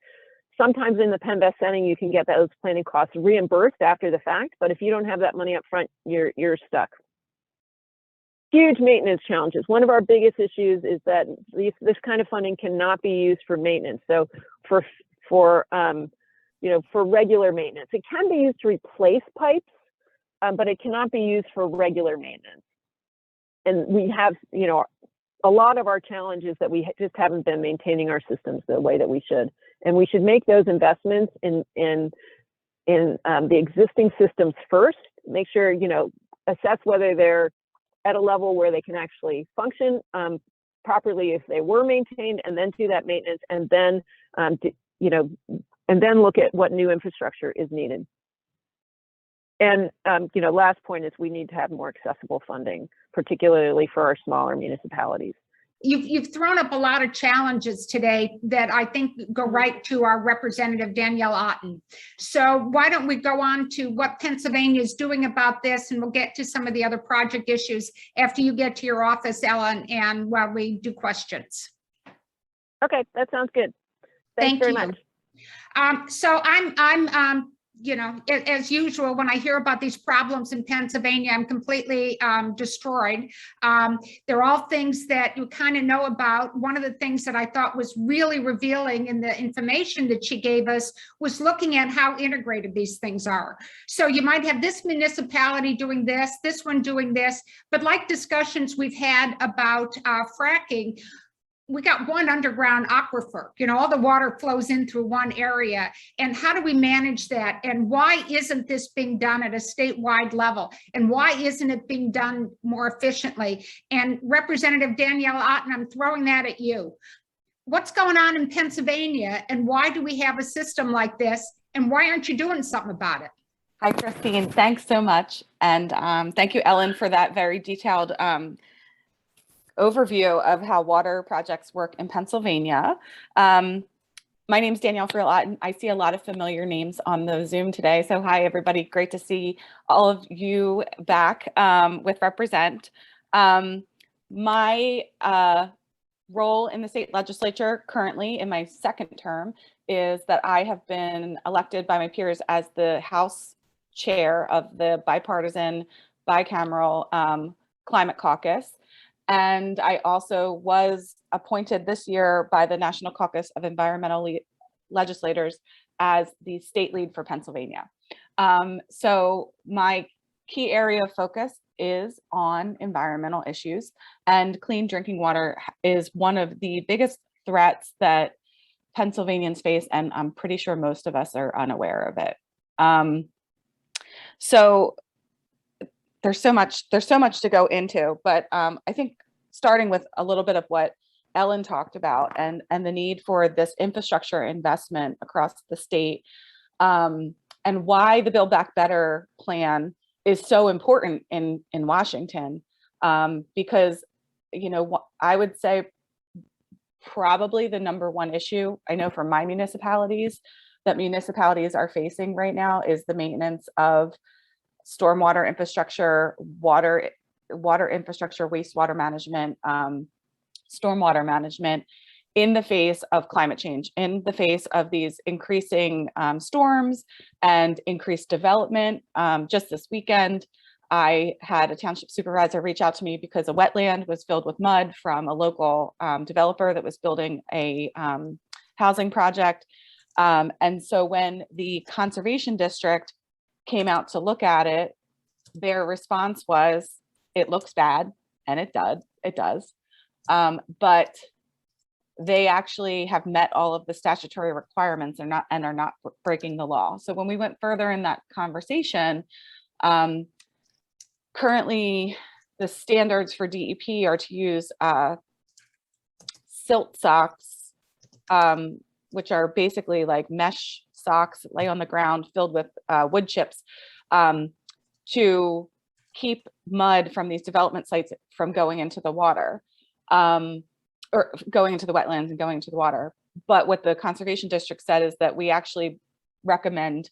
Sometimes in the Penn setting, you can get those planning costs reimbursed after the fact, but if you don't have that money up front, you're stuck. huge maintenance challenges. One of our biggest issues is that this kind of funding cannot be used for maintenance. So for regular maintenance, it can be used to replace pipes, but it cannot be used for regular maintenance. And we have, a lot of our challenges that we just haven't been maintaining our systems the way that we should. And we should make those investments in the existing systems first. Make sure, assess whether they're at a level where they can actually function properly if they were maintained, and then do that maintenance, and then and then look at what new infrastructure is needed. And last point is we need to have more accessible funding, particularly for our smaller municipalities. You've thrown up a lot of challenges today that I think go right to our representative, Danielle Otten. So why don't we go on to what Pennsylvania is doing about this, and we'll get to some of the other project issues after you get to your office, Ellen, and while we do questions. Okay, that sounds good. Thanks very much. So I'm as usual, when I hear about these problems in Pennsylvania, I'm completely destroyed. They're all things that you kind of know about. One of the things that I thought was really revealing in the information that she gave us was looking at how integrated these things are. So you might have this municipality doing this one doing this, but like discussions we've had about fracking, we got one underground aquifer, all the water flows in through one area. And how do we manage that? And why isn't this being done at a statewide level? And why isn't it being done more efficiently? And Representative Danielle Otten, I'm throwing that at you. What's going on in Pennsylvania, and why do we have a system like this? And why aren't you doing something about it? Hi, Christine. Thanks so much. And thank you, Ellen, for that very detailed overview of how water projects work in Pennsylvania. My name is Danielle Friel. I see a lot of familiar names on the Zoom today. So hi, everybody. Great to see all of you back with Represent. My role in the state legislature currently in my second term is that I have been elected by my peers as the House chair of the bipartisan bicameral climate caucus. And I also was appointed this year by the National Caucus of Environmental Legislators as the state lead for Pennsylvania. So my key area of focus is on environmental issues, and clean drinking water is one of the biggest threats that Pennsylvanians face, and I'm pretty sure most of us are unaware of it. So there's so much to go into, but I think starting with a little bit of what Ellen talked about and the need for this infrastructure investment across the state, and why the Build Back Better plan is so important in Washington, because I would say probably the number one issue I know for my municipalities that municipalities are facing right now is the maintenance of stormwater infrastructure, water infrastructure, wastewater management, stormwater management in the face of climate change, in the face of these increasing storms and increased development. Just this weekend, I had a township supervisor reach out to me because a wetland was filled with mud from a local developer that was building a housing project. And so when the conservation district came out to look at it, their response was, it looks bad, and it does. But they actually have met all of the statutory requirements and are not breaking the law. So when we went further in that conversation, currently the standards for DEP are to use silt socks, which are basically like mesh socks that lay on the ground filled with wood chips, to keep mud from these development sites from going into the water, or going into the wetlands and going into the water. But what the conservation district said is that we actually recommend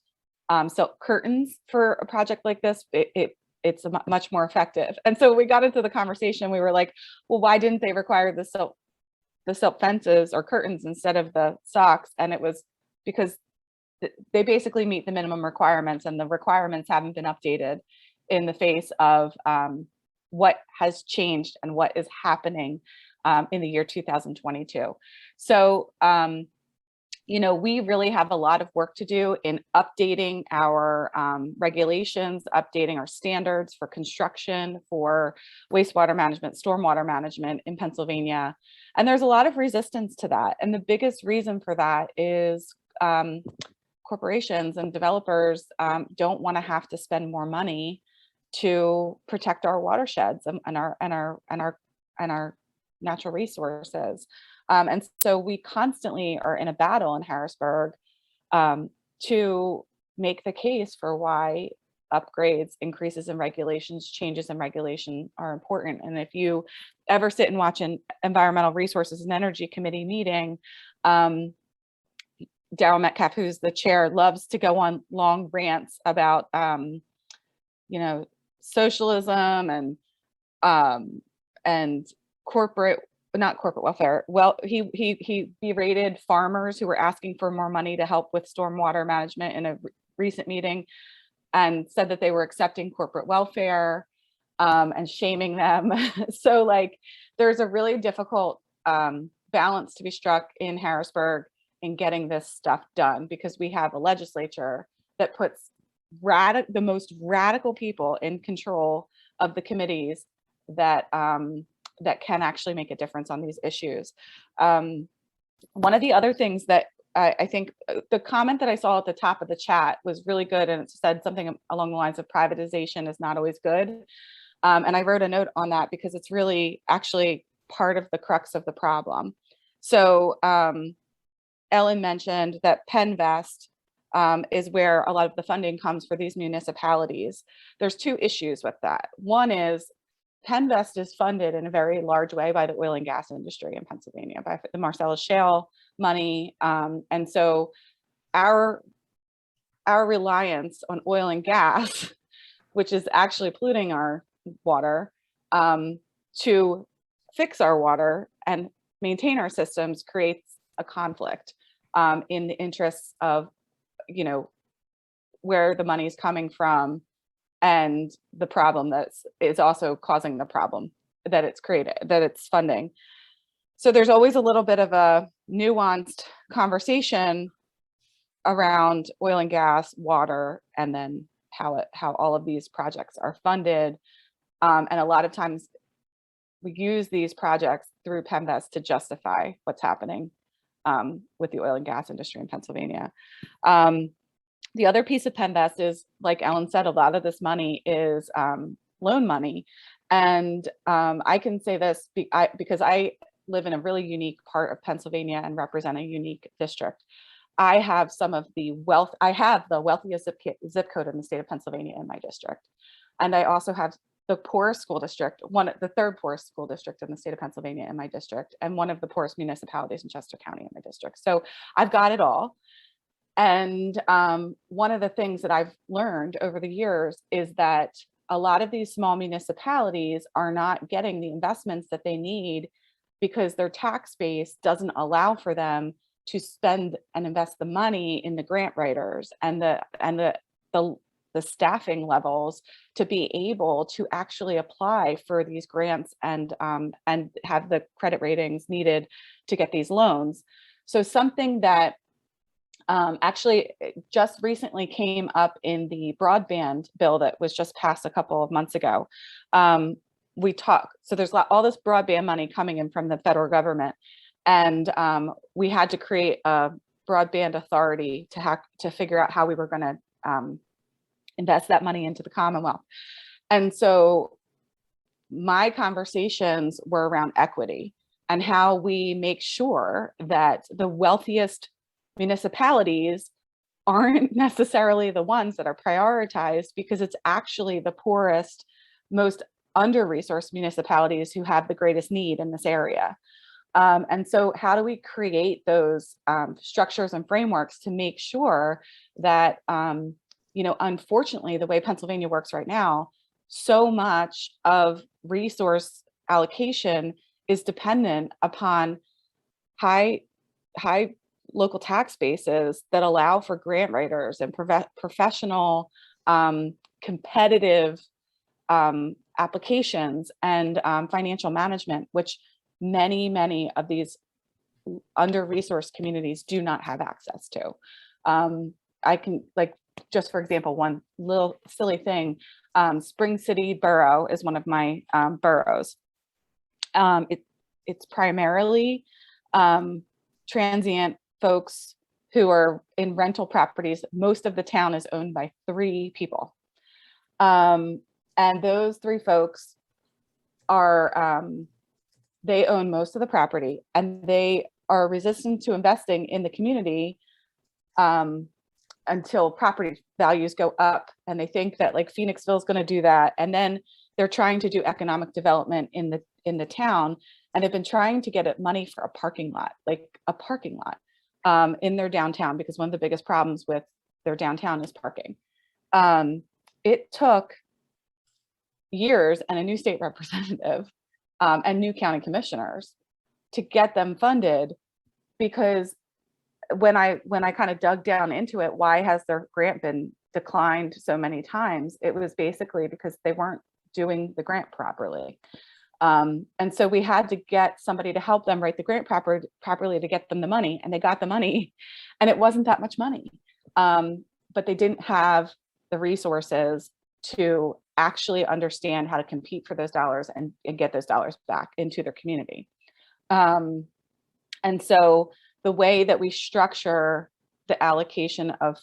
silk curtains for a project like this. It's much more effective. And so we got into the conversation, we were like, well, why didn't they require the silk fences or curtains instead of the socks? And it was because they basically meet the minimum requirements, and the requirements haven't been updated in the face of what has changed and what is happening in the year 2022. So, you know, we really have a lot of work to do in updating our regulations, updating our standards for construction, for wastewater management, stormwater management in Pennsylvania. And there's a lot of resistance to that. And the biggest reason for that is corporations and developers don't want to have to spend more money to protect our watersheds and our natural resources. And so we constantly are in a battle in Harrisburg to make the case for why upgrades, increases in regulations, changes in regulation are important. And if you ever sit and watch an Environmental Resources and Energy Committee meeting, Daryl Metcalf, who's the chair, loves to go on long rants about, you know, socialism and corporate, not corporate welfare. Well, he berated farmers who were asking for more money to help with stormwater management in a recent meeting, and said that they were accepting corporate welfare and shaming them. So like, there's a really difficult balance to be struck in Harrisburg in getting this stuff done, because we have a legislature that puts the most radical people in control of the committees that that can actually make a difference on these issues. One of the other things that I think the comment that I saw at the top of the chat was really good, and it said something along the lines of privatization is not always good. And I wrote a note on that because it's really actually part of the crux of the problem. So Ellen mentioned that Penn is where a lot of the funding comes for these municipalities. There's two issues with that. One is Penn is funded in a very large way by the oil and gas industry in Pennsylvania, by the Marcellus Shale money. And so our reliance on oil and gas, which is actually polluting our water, to fix our water and maintain our systems, creates a conflict in the interests of, you know, where the money is coming from and the problem that is also causing the problem that it's created, that it's funding. So there's always a little bit of a nuanced conversation around oil and gas, water, and then how all of these projects are funded. And a lot of times we use these projects through PennVest to justify what's happening with the oil and gas industry in Pennsylvania. The other piece of PennVest is, like Ellen said, a lot of this money is loan money. And I can say this because I live in a really unique part of Pennsylvania and represent a unique district. I have I have the wealthiest zip code in the state of Pennsylvania in my district. And I also have the poorest school district, the third poorest school district in the state of Pennsylvania in my district, and one of the poorest municipalities in Chester County in my district. So I've got it all. And one of the things that I've learned over the years is that a lot of these small municipalities are not getting the investments that they need because their tax base doesn't allow for them to spend and invest the money in the grant writers and the staffing levels to be able to actually apply for these grants and have the credit ratings needed to get these loans. So something that actually just recently came up in the broadband bill that was just passed a couple of months ago. So there's all this broadband money coming in from the federal government, and we had to create a broadband authority to figure out how we were going to invest that money into the Commonwealth. And so my conversations were around equity and how we make sure that the wealthiest municipalities aren't necessarily the ones that are prioritized, because it's actually the poorest, most under-resourced municipalities who have the greatest need in this area. And so how do we create those structures and frameworks to make sure that, you know, unfortunately, the way Pennsylvania works right now, so much of resource allocation is dependent upon high local tax bases that allow for grant writers and professional, competitive applications and financial management, which many of these under-resourced communities do not have access to. I can, like, just for example, one little silly thing, Spring City Borough is one of my boroughs. It's primarily transient folks who are in rental properties. Most of the town is owned by 3 people. And those 3 folks are, they own most of the property, and they are resistant to investing in the community until property values go up. And they think that, like, Phoenixville is going to do that. And then they're trying to do economic development in the town, and they've been trying to get money for a parking lot, like a parking lot in their downtown, because one of the biggest problems with their downtown is parking. It took years and a new state representative and new county commissioners to get them funded, because when I kind of dug down into it, why has their grant been declined so many times? It was basically because they weren't doing the grant properly. And so we had to get somebody to help them write the grant properly to get them the money, and they got the money, and it wasn't that much money. But they didn't have the resources to actually understand how to compete for those dollars and get those dollars back into their community. And so the way that we structure the allocation of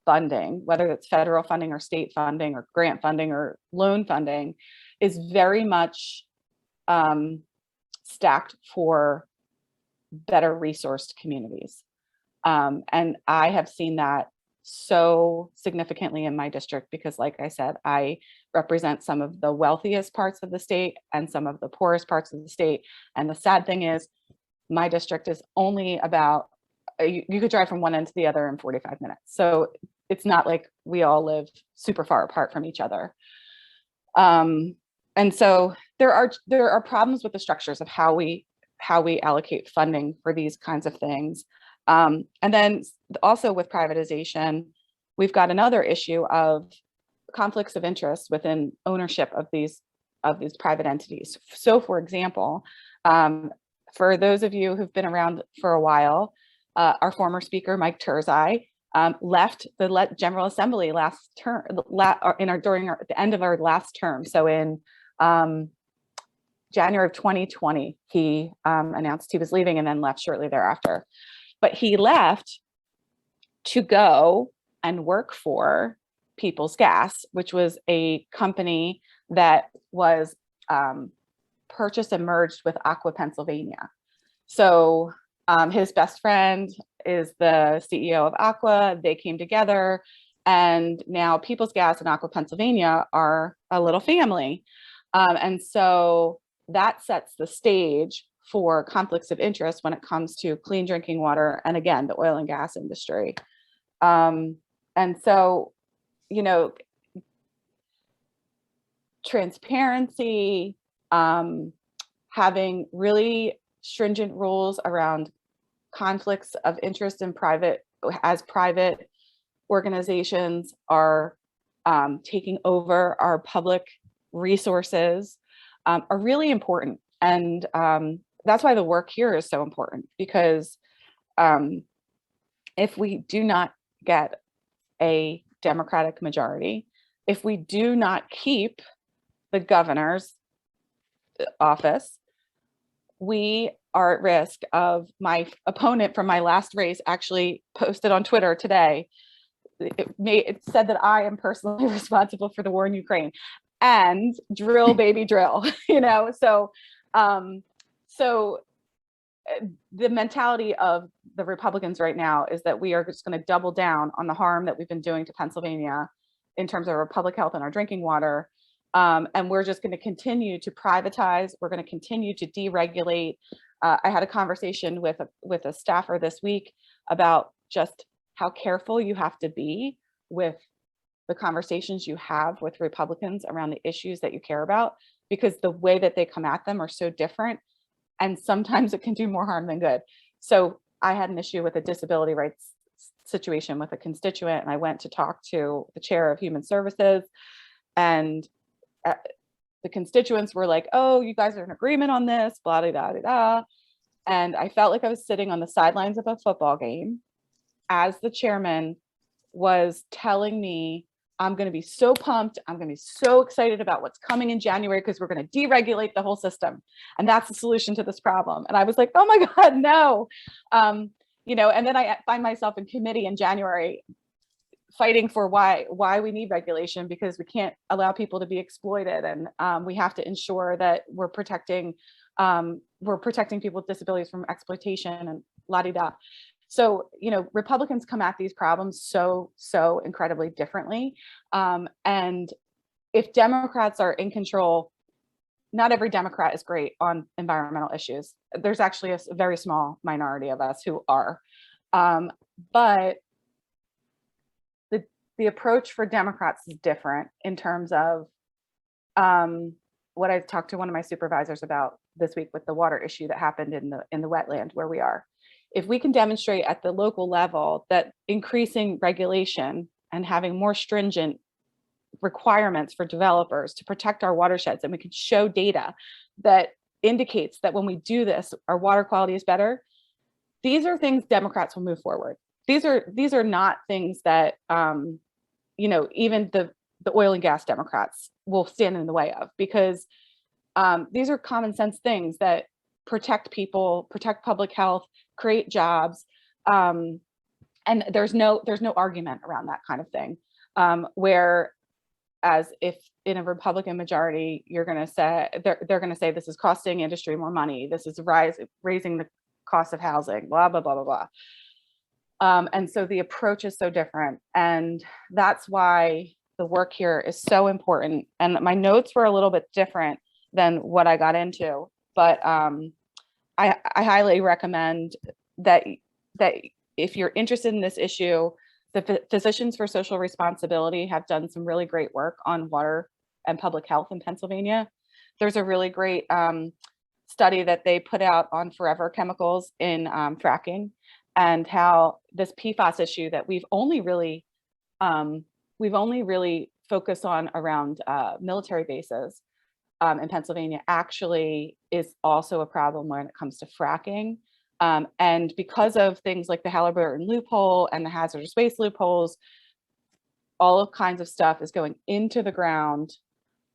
funding, whether it's federal funding or state funding or grant funding or loan funding, is very much stacked for better resourced communities. And I have seen that so significantly in my district, because, like I said, I represent some of the wealthiest parts of the state and some of the poorest parts of the state. And the sad thing is, my district is only about, you could drive from one end to the other in 45 minutes. So it's not like we all live super far apart from each other. And so there are problems with the structures of how we allocate funding for these kinds of things. And then also with privatization, we've got another issue of conflicts of interest within ownership of these private entities. So, for example, for those of you who've been around for a while, our former speaker, Mike Turzai, left the General Assembly last term, during the end of our last term. So in January of 2020, he announced he was leaving and then left shortly thereafter. But he left to go and work for People's Gas, which was a company that was purchased and merged with Aqua Pennsylvania. So his best friend is the CEO of Aqua. They came together, and now People's Gas and Aqua Pennsylvania are a little family. And so that sets the stage for conflicts of interest when it comes to clean drinking water and, again, the oil and gas industry. And so, you know, transparency, having really stringent rules around conflicts of interest in private organizations are taking over our public resources are really important. And that's why the work here is so important, because if we do not get a Democratic majority, if we do not keep the governor's office, we are at risk of, my opponent from my last race actually posted on Twitter today, it said that I am personally responsible for the war in Ukraine, and drill baby drill, you know. So so the mentality of the Republicans right now is that we are just going to double down on the harm that we've been doing to Pennsylvania in terms of our public health and our drinking water. And we're just going to continue to privatize. We're going to continue to deregulate. I had a conversation with a staffer this week about just how careful you have to be with the conversations you have with Republicans around the issues that you care about, because the way that they come at them are so different, and sometimes it can do more harm than good. So I had an issue with a disability rights situation with a constituent, and I went to talk to the chair of Human Services, and the constituents were like, oh, you guys are in agreement on this, blah, blah, blah, blah. And I felt like I was sitting on the sidelines of a football game as the chairman was telling me, I'm going to be so pumped. I'm going to be so excited about what's coming in January because we're going to deregulate the whole system. And that's the solution to this problem. And I was like, oh my God, no. You know, and then I find myself in committee in January fighting for why we need regulation, because we can't allow people to be exploited. And we have to ensure that we're protecting people with disabilities from exploitation and la-di-da. So, you know, Republicans come at these problems so incredibly differently. And if Democrats are in control, not every Democrat is great on environmental issues. There's actually a very small minority of us who are. But the approach for Democrats is different in terms of what I talked to one of my supervisors about this week with the water issue that happened in the wetland where we are. If we can demonstrate at the local level that increasing regulation and having more stringent requirements for developers to protect our watersheds, and we can show data that indicates that when we do this, our water quality is better, these are things Democrats will move forward. These are not things that you know, even the oil and gas Democrats will stand in the way of, because these are common sense things that protect people, protect public health, create jobs, and there's no argument around that kind of thing. Whereas if in a Republican majority, you're going to say they're going to say this is costing industry more money, this is raising the cost of housing, blah blah blah blah blah. And so the approach is so different, and that's why the work here is so important. And my notes were a little bit different than what I got into, but I highly recommend that if you're interested in this issue, the Physicians for Social Responsibility have done some really great work on water and public health in Pennsylvania. There's a really great study that they put out on forever chemicals in fracking, and how this PFAS issue that we've only really focused on around military bases in Pennsylvania actually is also a problem when it comes to fracking. And because of things like the Halliburton loophole and the hazardous waste loopholes, all kinds of stuff is going into the ground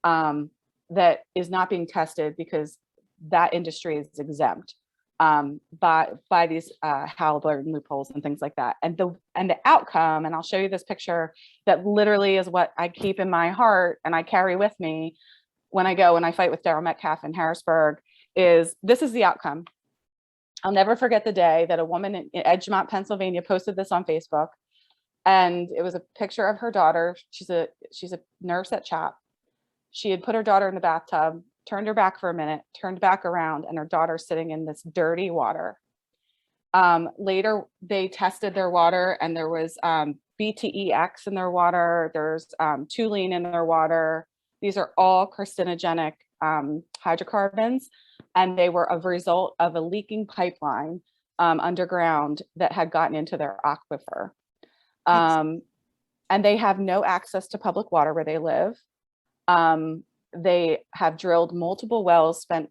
that is not being tested because that industry is exempt by these Halliburton loopholes and things like that. And the outcome, and I'll show you this picture that literally is what I keep in my heart and I carry with me when I go and I fight with Daryl Metcalf in Harrisburg, is this is the outcome. I'll never forget the day that a woman in Edgemont, Pennsylvania posted this on Facebook, and it was a picture of her daughter. She's a nurse at CHOP. She had put her daughter in the bathtub, turned her back for a minute, turned back around, and her daughter's sitting in this dirty water. Later, they tested their water, and there was BTEX in their water. There's toluene in their water. These are all carcinogenic hydrocarbons, and they were a result of a leaking pipeline underground that had gotten into their aquifer. And they have no access to public water where they live. They have drilled multiple wells, spent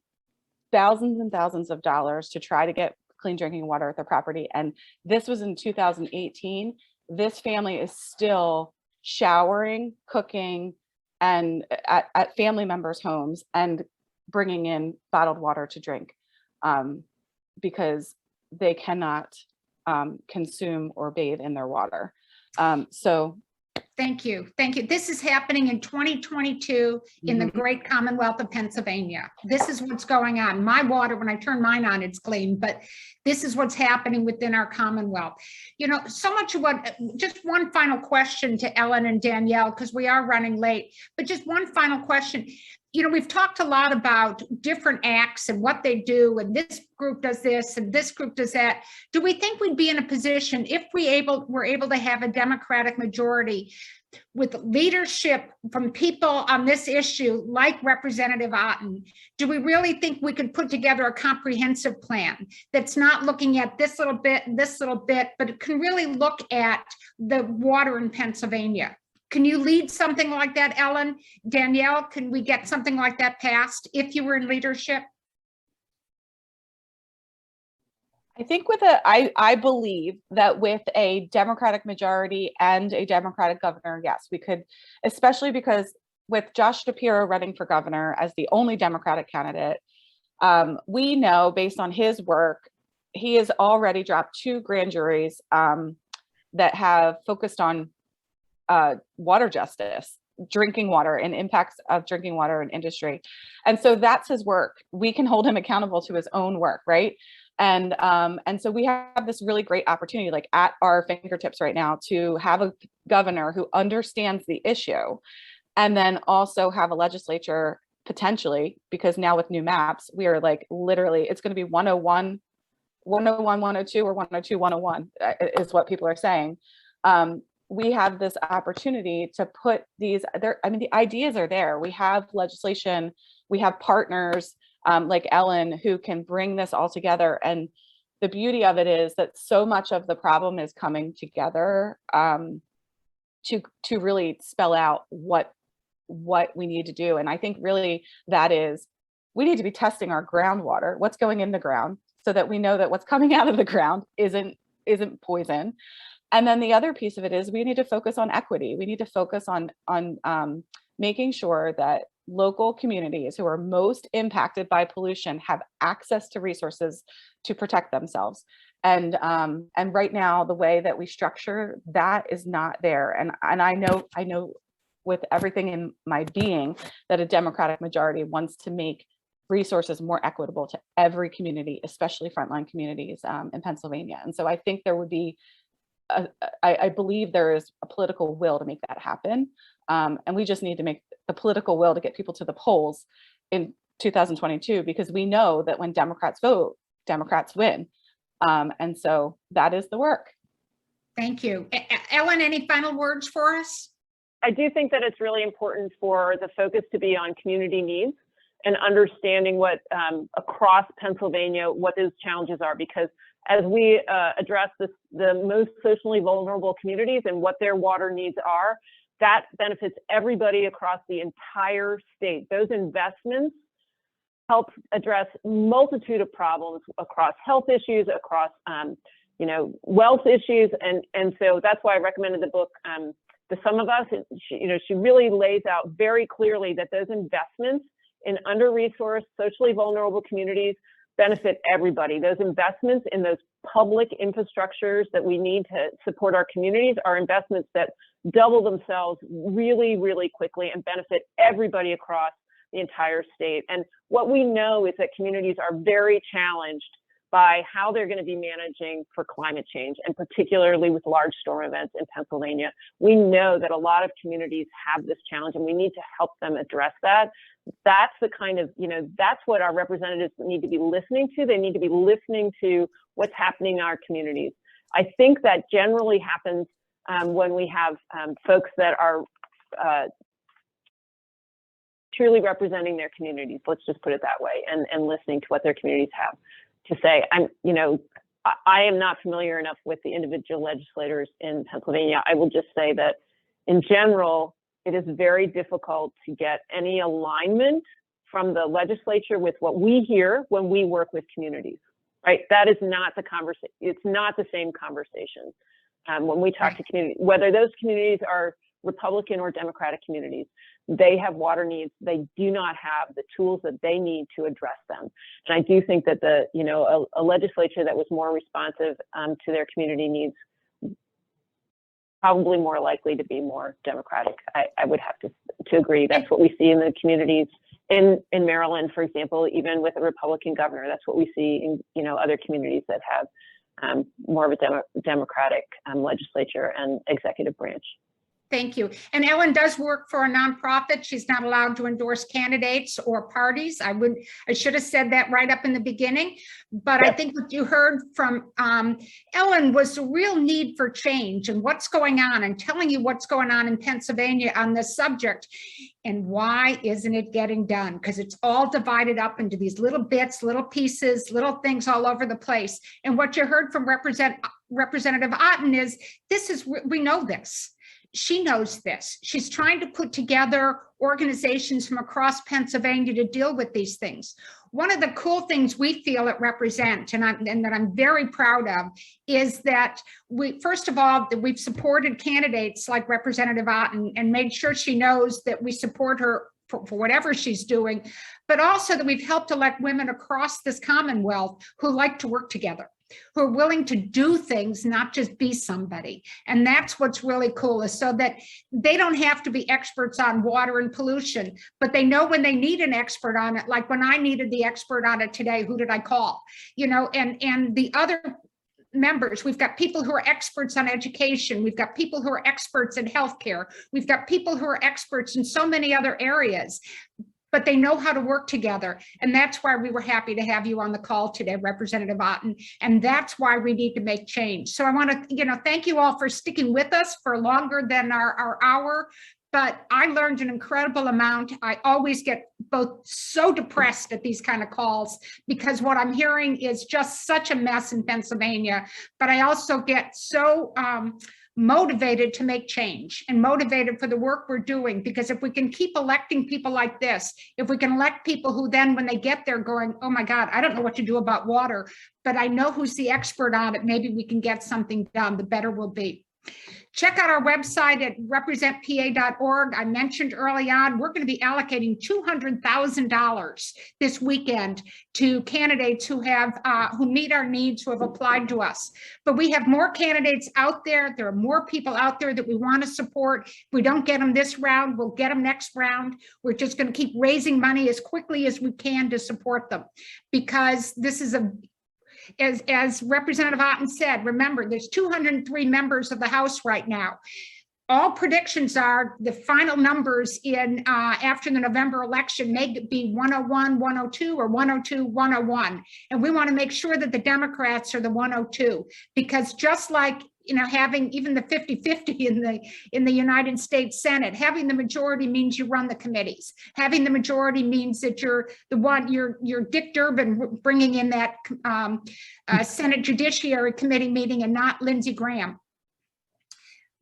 thousands and thousands of dollars to try to get clean drinking water at their property. And this was in 2018. This family is still showering, cooking, and at family members' homes and bringing in bottled water to drink because they cannot consume or bathe in their water. So thank you. Thank you. This is happening in 2022 in the great Commonwealth of Pennsylvania. This is what's going on. My water, when I turn mine on, it's clean, but this is what's happening within our Commonwealth. You know, so much of what, just one final question to Ellen and Danielle, because we are running late, but just one final question. You know, we've talked a lot about different acts and what they do, and this group does this and this group does that. Do we think we'd be in a position, if we're able to have a Democratic majority with leadership from people on this issue, like Representative Otten, do we really think we could put together a comprehensive plan that's not looking at this little bit, but it can really look at the water in Pennsylvania? Can you lead something like that, Ellen? Danielle, can we get something like that passed if you were in leadership? I think I believe that with a Democratic majority and a Democratic governor, yes, we could, especially because with Josh Shapiro running for governor as the only Democratic candidate, we know based on his work, he has already dropped 2 grand juries that have focused on water justice, drinking water, and impacts of drinking water in industry. And so that's his work. We can hold him accountable to his own work, right? And so we have this really great opportunity, like at our fingertips right now, to have a governor who understands the issue, and then also have a legislature potentially, because now with new maps, we are like literally, it's going to be 101, 101, 102, or 102, 101 is what people are saying. We have this opportunity to put these there. I mean, the ideas are there. We have legislation, we have partners like Ellen who can bring this all together. And the beauty of it is that so much of the problem is coming together to really spell out what we need to do. And I think really that is, we need to be testing our groundwater, what's going in the ground, so that we know that what's coming out of the ground isn't poison. And then the other piece of it is we need to focus on equity. We need to focus on making sure that local communities who are most impacted by pollution have access to resources to protect themselves. And right now, the way that we structure that is not there. And I know with everything in my being that a Democratic majority wants to make resources more equitable to every community, especially frontline communities in Pennsylvania. And so I think there would be, I believe there is a political will to make that happen. And we just need to make the political will to get people to the polls in 2022, because we know that when Democrats vote, Democrats win. And so that is the work. Thank you. Ellen, any final words for us? I do think that it's really important for the focus to be on community needs and understanding what across Pennsylvania, what those challenges are, because as we address the most socially vulnerable communities and what their water needs are, that benefits everybody across the entire state. Those investments help address multitude of problems across health issues, across wealth issues, and so that's why I recommended the book to some of us. She really lays out very clearly that those investments in under-resourced, socially vulnerable communities benefit everybody. Those investments in those public infrastructures that we need to support our communities are investments that double themselves really, really quickly and benefit everybody across the entire state. And what we know is that communities are very challenged by how they're going to be managing for climate change, and particularly with large storm events in Pennsylvania. We know that a lot of communities have this challenge, and we need to help them address that. That's the kind of, that's what our representatives need to be listening to. They need to be listening to what's happening in our communities. I think that generally happens when we have folks that are truly representing their communities, let's just put it that way, and listening to what their communities have to say. I am not familiar enough with the individual legislators in Pennsylvania. I will just say that in general, it is very difficult to get any alignment from the legislature with what we hear when we work with communities, right? That is not the conversation. It's not the same conversation. When we talk to communities, whether those communities are Republican or Democratic communities, they have water needs. They do not have the tools that they need to address them. And I do think that a legislature that was more responsive to their community needs, probably more likely to be more Democratic. I would have to agree. That's what we see in the communities in Maryland, for example, even with a Republican governor. That's what we see in other communities that have more of a Democratic legislature and executive branch. Thank you. And Ellen does work for a nonprofit. She's not allowed to endorse candidates or parties. I should have said that right up in the beginning, but I think what you heard from Ellen was the real need for change and what's going on, and telling you what's going on in Pennsylvania on this subject. And why isn't it getting done? Because it's all divided up into these little bits, little pieces, little things all over the place. And what you heard from Representative Otten is, we know this. she knows this. She's trying to put together organizations from across Pennsylvania to deal with these things. One of the cool things we feel at Represent, and that I'm very proud of, is that first of all, that we've supported candidates like Representative Otten and made sure she knows that we support her for whatever she's doing, but also that we've helped elect women across this Commonwealth who like to work together, who are willing to do things, not just be somebody. And that's what's really cool, is so that they don't have to be experts on water and pollution, but they know when they need an expert on it. Like when I needed the expert on it today, who did I call? You know, and the other members, we've got people who are experts on education. We've got people who are experts in healthcare. We've got people who are experts in so many other areas, but they know how to work together. And that's why we were happy to have you on the call today, Representative Otten. And that's why we need to make change. So I want to, thank you all for sticking with us for longer than our hour. But I learned an incredible amount. I always get both so depressed at these kind of calls because what I'm hearing is just such a mess in Pennsylvania. But I also get so motivated to make change and motivated for the work we're doing, because if we can keep electing people like this, if we can elect people who then when they get there going, oh my God, I don't know what to do about water, but I know who's the expert on it, maybe we can get something done, the better we'll be. Check out our website at representpa.org. I mentioned early on, we're going to be allocating $200,000 this weekend to candidates who meet our needs, who have applied to us. But we have more candidates out there. There are more people out there that we want to support. If we don't get them this round, we'll get them next round. We're just going to keep raising money as quickly as we can to support them, because this is as Representative Otten said, remember, there's 203 members of the House right now. All predictions are the final numbers in after the November election may be 101, 102, or 102, 101. And we want to make sure that the Democrats are the 102, because just like having even the 50-50 in the United States Senate, having the majority means you run the committees. Having the majority means that you're Dick Durbin bringing in that Senate Judiciary Committee meeting and not Lindsey Graham.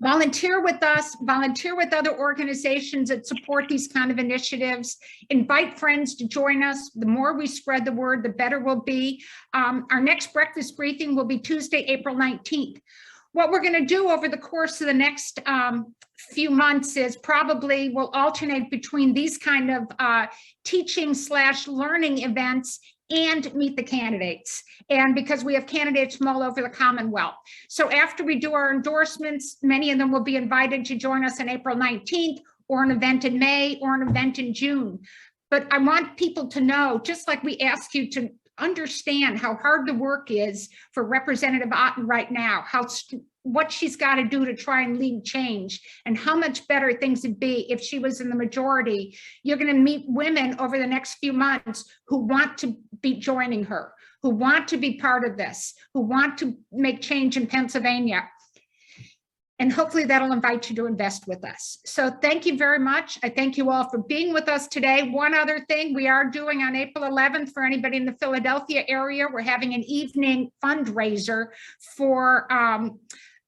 Volunteer with us, volunteer with other organizations that support these kind of initiatives. Invite friends to join us. The more we spread the word, the better we'll be. Our next breakfast briefing will be Tuesday, April 19th. What we're going to do over the course of the next few months is probably we'll alternate between these kind of teaching/learning events and meet the candidates. And because we have candidates from all over the Commonwealth. So after we do our endorsements, many of them will be invited to join us on April 19th, or an event in May, or an event in June. But I want people to know, just like we ask you to understand how hard the work is for Representative Otten right now, what she's got to do to try and lead change, and how much better things would be if she was in the majority. You're going to meet women over the next few months who want to be joining her, who want to be part of this, who want to make change in Pennsylvania. And hopefully that'll invite you to invest with us. So thank you very much. I thank you all for being with us today. One other thing we are doing on April 11th, for anybody in the Philadelphia area, we're having an evening fundraiser for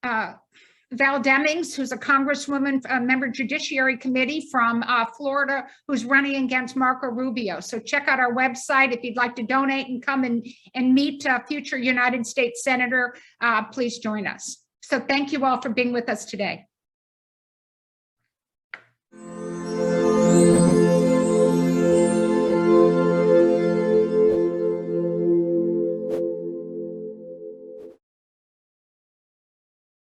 Val Demings, who's a congresswoman, a member Judiciary Committee from Florida, who's running against Marco Rubio. So check out our website if you'd like to donate and come and meet a future United States Senator. Please join us. So thank you all for being with us today.